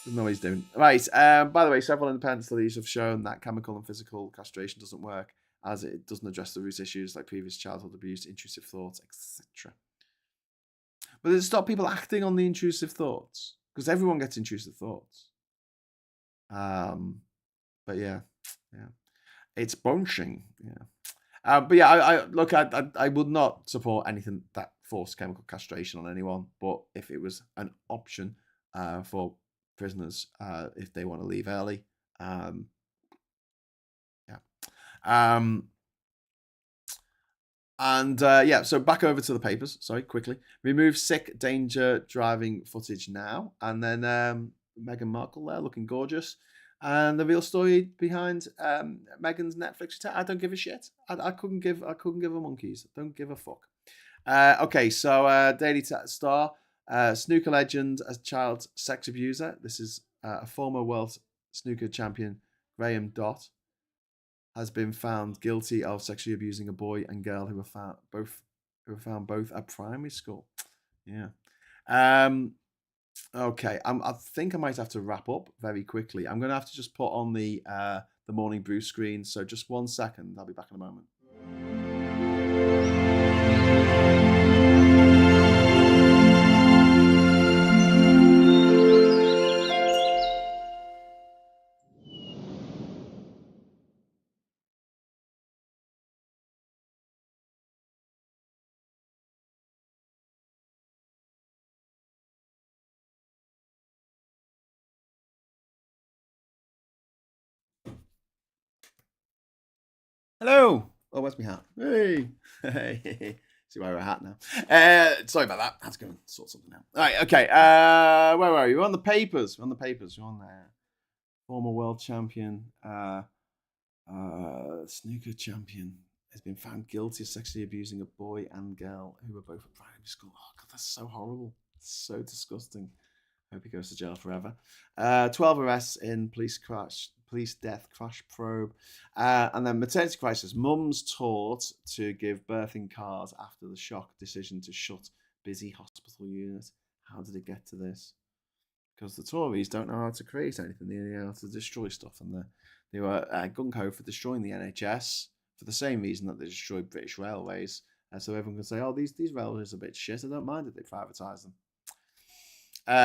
Doesn't know what he's doing. Right. By the way, several independent studies have shown that chemical and physical castration doesn't work, as it doesn't address the root issues like previous childhood abuse, intrusive thoughts, etc. But does it stop people acting on the intrusive thoughts? Because everyone gets intrusive thoughts. But yeah, it's bunching. Yeah. But yeah, I would not support anything that forced chemical castration on anyone. But if it was an option for prisoners, if they want to leave early, so back over to the papers. Sorry, quickly. Remove sick danger driving footage now. And then Meghan Markle there looking gorgeous. And the real story behind Meghan's Netflix attack. I don't give a shit. I couldn't give a monkeys. Don't give a fuck. Okay, so Daily Star. Snooker legend as child sex abuser. This is a former world snooker champion, Graham Dott, has been found guilty of sexually abusing a boy and girl who were found both at primary school. Yeah. Okay. I think I might have to wrap up very quickly. I'm going to have to just put on the Morning Brew screen. So just 1 second. I'll be back in a moment. Hello. Oh, where's my hat? Hey. Hey. See why I wear a hat now. Sorry about that. I had to go and sort something out. All right. Okay. Where were you? We're on the papers. We're on there. Former world champion, snooker champion, has been found guilty of sexually abusing a boy and girl who were both at primary school. Oh, God, that's so horrible. It's so disgusting. Hope he goes to jail forever. 12 arrests in police death crash probe. And then maternity crisis. Mums taught to give birthing cards after the shock decision to shut busy hospital unit. How did it get to this? Because the Tories don't know how to create anything. They know how to destroy stuff. And they were gung-ho for destroying the NHS for the same reason that they destroyed British Railways. So everyone can say, oh, these railways are a bit shit. I don't mind if they privatise them.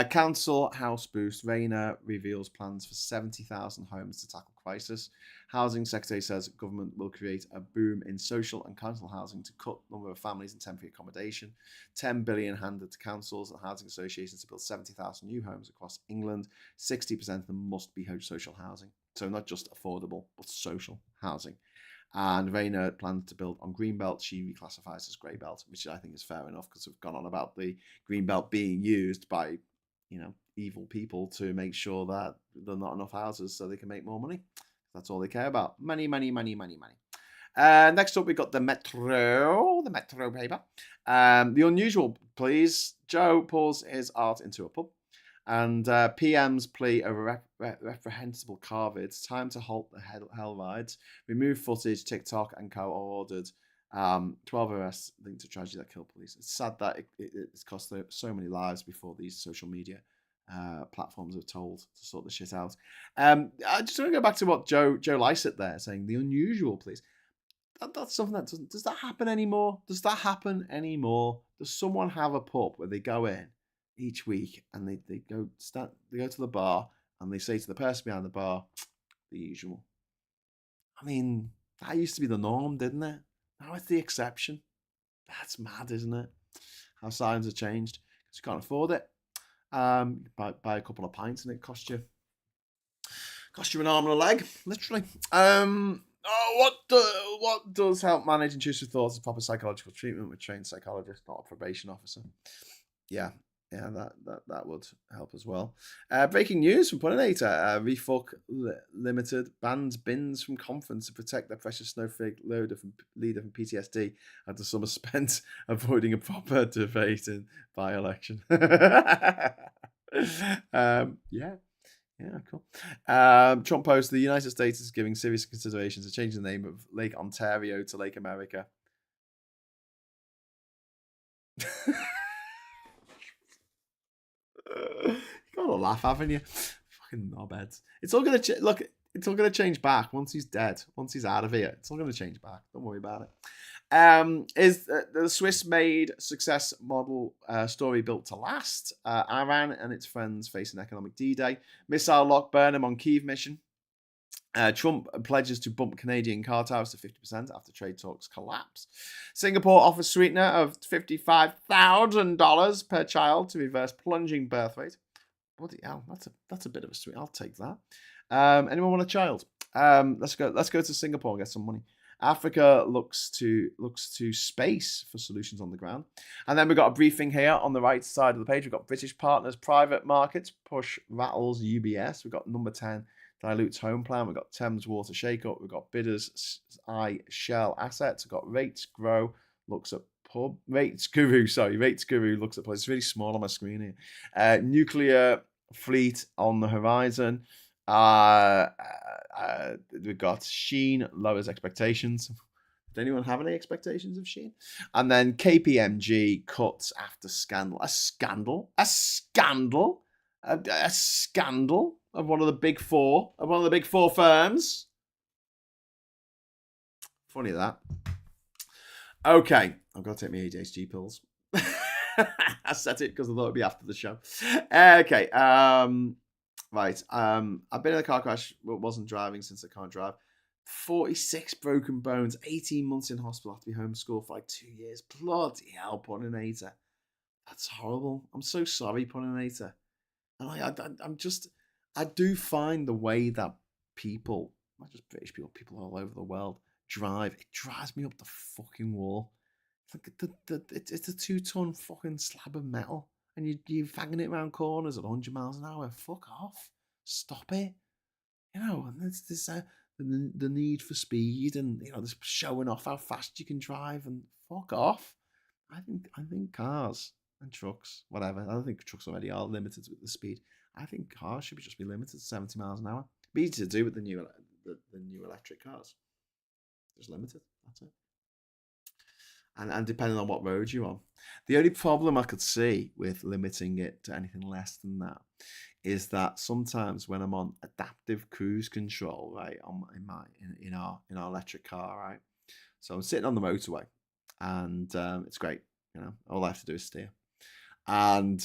Council house boost. Rayner reveals plans for 70,000 homes to tackle crisis. Housing Secretary says government will create a boom in social and council housing to cut number of families in temporary accommodation. 10 billion handed to councils and housing associations to build 70,000 new homes across England. 60% of them must be social housing. So not just affordable, but social housing. And Rayner plans to build on Greenbelt. She reclassifies as Greybelt, which I think is fair enough because we've gone on about the Greenbelt being used by, evil people to make sure that there are not enough houses so they can make more money. That's all they care about. Money, money, money, money, money. Next up, we've got the Metro paper. The unusual, please. Joe pulls his art into a pub. And PM's plea over reprehensible carvids. Time to halt the hell rides. Remove footage. TikTok and co ordered 12 arrests linked to tragedy that killed police. It's sad that it's cost so many lives before these social media platforms are told to sort the shit out. I just want to go back to what Joe Lycett there saying. The unusual, please. That's something that does that happen anymore? Does someone have a pub where they go in each week and they go to the bar and they say to the person behind the bar, the usual? I mean, that used to be the norm, didn't it? Now it's the exception. That's mad, isn't it? How signs have changed. Because you can't afford it. Buy a couple of pints and it costs you an arm and a leg, literally. What does help manage intrusive thoughts is proper psychological treatment with trained psychologist, not a probation officer. Yeah, that would help as well. Breaking news from Puninator. Refuck Limited bans bins from conference to protect their precious snowflake leader from PTSD after summer spent avoiding a proper debate in by-election. Yeah, cool. Trump posts, the United States is giving serious considerations to changing the name of Lake Ontario to Lake America. You gotta laugh, haven't you? Fucking knobheads. It's all gonna it's all gonna change back once he's dead. Once he's out of here, it's all gonna change back. Don't worry about it. Is the Swiss-made success model story built to last? Iran and its friends face an economic D-Day. Missile lock Burnham on Kyiv mission. Trump pledges to bump Canadian car tariffs to 50% after trade talks collapse. Singapore offers sweetener of $55,000 per child to reverse plunging birth rate. Bloody hell, that's a bit of a sweet. I'll take that. Anyone want a child? Let's go to Singapore and get some money. Africa looks to space for solutions on the ground. And then we've got a briefing here on the right side of the page. We've got British partners, private markets, push rattles UBS. We've got number 10, dilutes home plan. We've got Thames Water shake-up. We've got bidders eye Shell assets. We've got rates grow, looks at pub. Rates Guru, sorry. Rates Guru looks at place. It's really small on my screen here. Nuclear fleet on the horizon. We've got Sheen lowers expectations. Did anyone have any expectations of Sheen? And then KPMG cuts after scandal. A scandal? A scandal? A scandal of one of the big four, firms. Funny that. Okay, I've got to take my ADHD pills. I said it because I thought it'd be after the show. Okay, right. I've been in a car crash, but wasn't driving since I can't drive. 46 broken bones, 18 months in hospital, have to be homeschooled for like 2 years. Bloody hell, Puninator. That's horrible. I'm so sorry, Puninator. And I do find the way that people, not just British people, people all over the world, drive, it drives me up the fucking wall. It's a 2-ton fucking slab of metal, and you're fanging it around corners at 100 miles an hour. Fuck off. Stop it. And there's this the need for speed, and this showing off how fast you can drive, and fuck off. I think cars and trucks, whatever. I don't think trucks already are limited with the speed. I think cars should just be limited to 70 miles an hour. Be easy to do with the new electric cars. Just limited. That's it. And depending on what road you're on. The only problem I could see with limiting it to anything less than that is that sometimes when I'm on adaptive cruise control, right, in our electric car, right, so I'm sitting on the motorway, and it's great, all I have to do is steer, and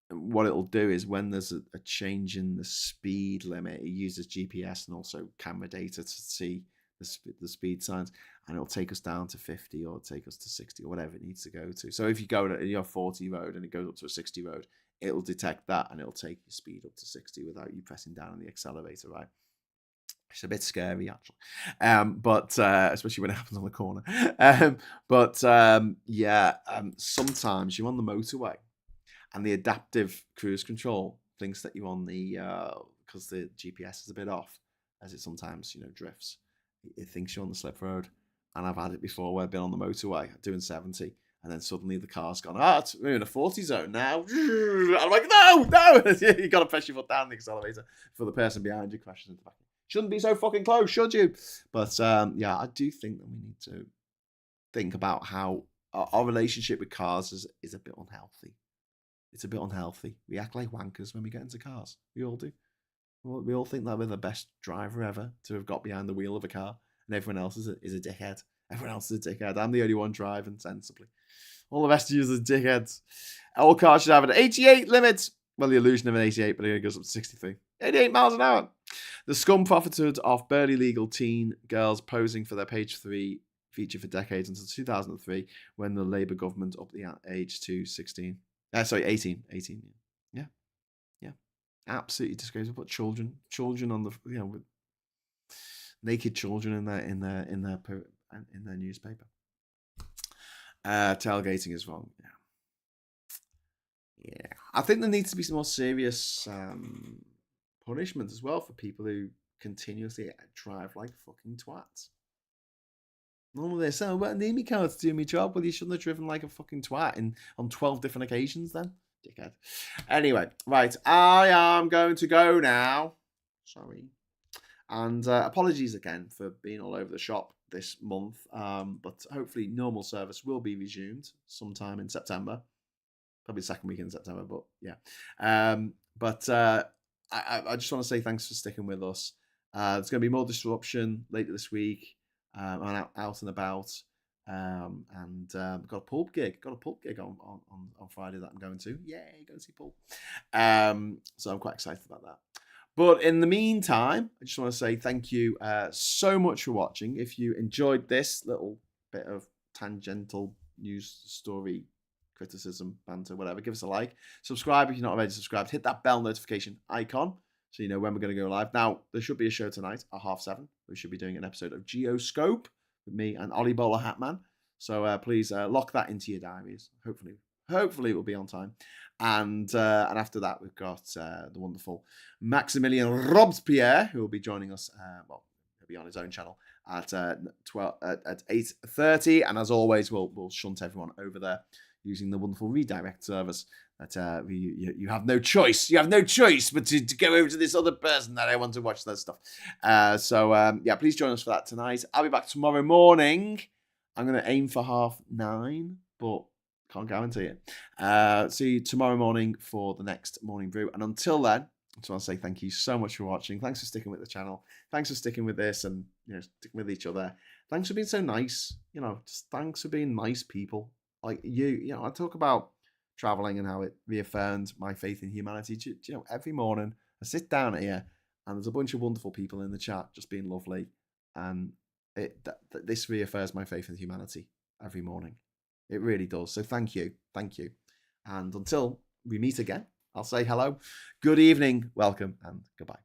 what it'll do is when there's a change in the speed limit, it uses GPS and also camera data to see the speed signs, and it'll take us down to 50 or take us to 60 or whatever it needs to go to. So if you go to your 40 road and it goes up to a 60 road, it'll detect that and it'll take your speed up to 60 without you pressing down on the accelerator, right? It's a bit scary, actually, but especially when it happens on the corner. Sometimes you're on the motorway and the adaptive cruise control thinks that you're on the because the GPS is a bit off, as it sometimes drifts. It thinks you're on the slip road, and I've had it before where I've been on the motorway doing 70, and then suddenly the car's gone, we're in a 40 zone now. I'm like, no, you got to press your foot down the accelerator before the person behind you crashes into the back. Shouldn't be so fucking close, should you? But I do think that we need to think about how our relationship with cars is a bit unhealthy. It's a bit unhealthy. We act like wankers when we get into cars. We all do. We all think that we're the best driver ever to have got behind the wheel of a car, and everyone else is a dickhead. Everyone else is a dickhead. I'm the only one driving sensibly. All the rest of you are dickheads. All cars should have an 88 limit. Well, the illusion of an 88, but it goes up to 63. 88 miles an hour. The scum profited off barely legal teen girls posing for their page 3 feature for decades until 2003, when the Labour government upped the age to 18. Yeah. Absolutely disgraceful. But children on the with naked children in their newspaper. Tailgating is wrong. Yeah. I think there needs to be some more serious punishment as well for people who continuously drive like fucking twats. Normally they say, "Oh, well, I need me car to do my job." Well, you shouldn't have driven like a fucking twat on 12 different occasions then. Dickhead. Anyway, right. I am going to go now. Sorry. And apologies again for being all over the shop this month. But hopefully normal service will be resumed sometime in September. Probably the second week in September, but yeah. I just want to say thanks for sticking with us. There's going to be more disruption later this week. I'm out and about. Got a pulp gig. On Friday that I'm going to. Yay, go see Pulp. So I'm quite excited about that. But in the meantime, I just want to say thank you so much for watching. If you enjoyed this little bit of tangential news story, criticism, banter, whatever, give us a like. Subscribe if you're not already subscribed. Hit that bell notification icon so you know when we're going to go live. Now, there should be a show tonight at 7:30. We should be doing an episode of Geoscope with me and Ollie Bowler Hatman. So please lock that into your diaries. Hopefully it will be on time. And after that, we've got the wonderful Maximilian Robespierre, who will be joining us. He'll be on his own channel at 8:30. And as always, we'll shunt everyone over there using the wonderful redirect service. That you have no choice. You have no choice but to go over to this other person that I want to watch their stuff. Yeah, please join us for that tonight. I'll be back tomorrow morning. I'm going to aim for 9:30, but can't guarantee it. See you tomorrow morning for the next morning brew. And until then, I just want to say thank you so much for watching. Thanks for sticking with the channel. Thanks for sticking with this and sticking with each other. Thanks for being so nice. Just thanks for being nice people. Like I talk about traveling and how it reaffirmed my faith in humanity. Every morning I sit down here and there's a bunch of wonderful people in the chat just being lovely, and this reaffirms my faith in humanity every morning. It really does. So thank you, and until we meet again, I'll say hello, good evening, welcome, and goodbye.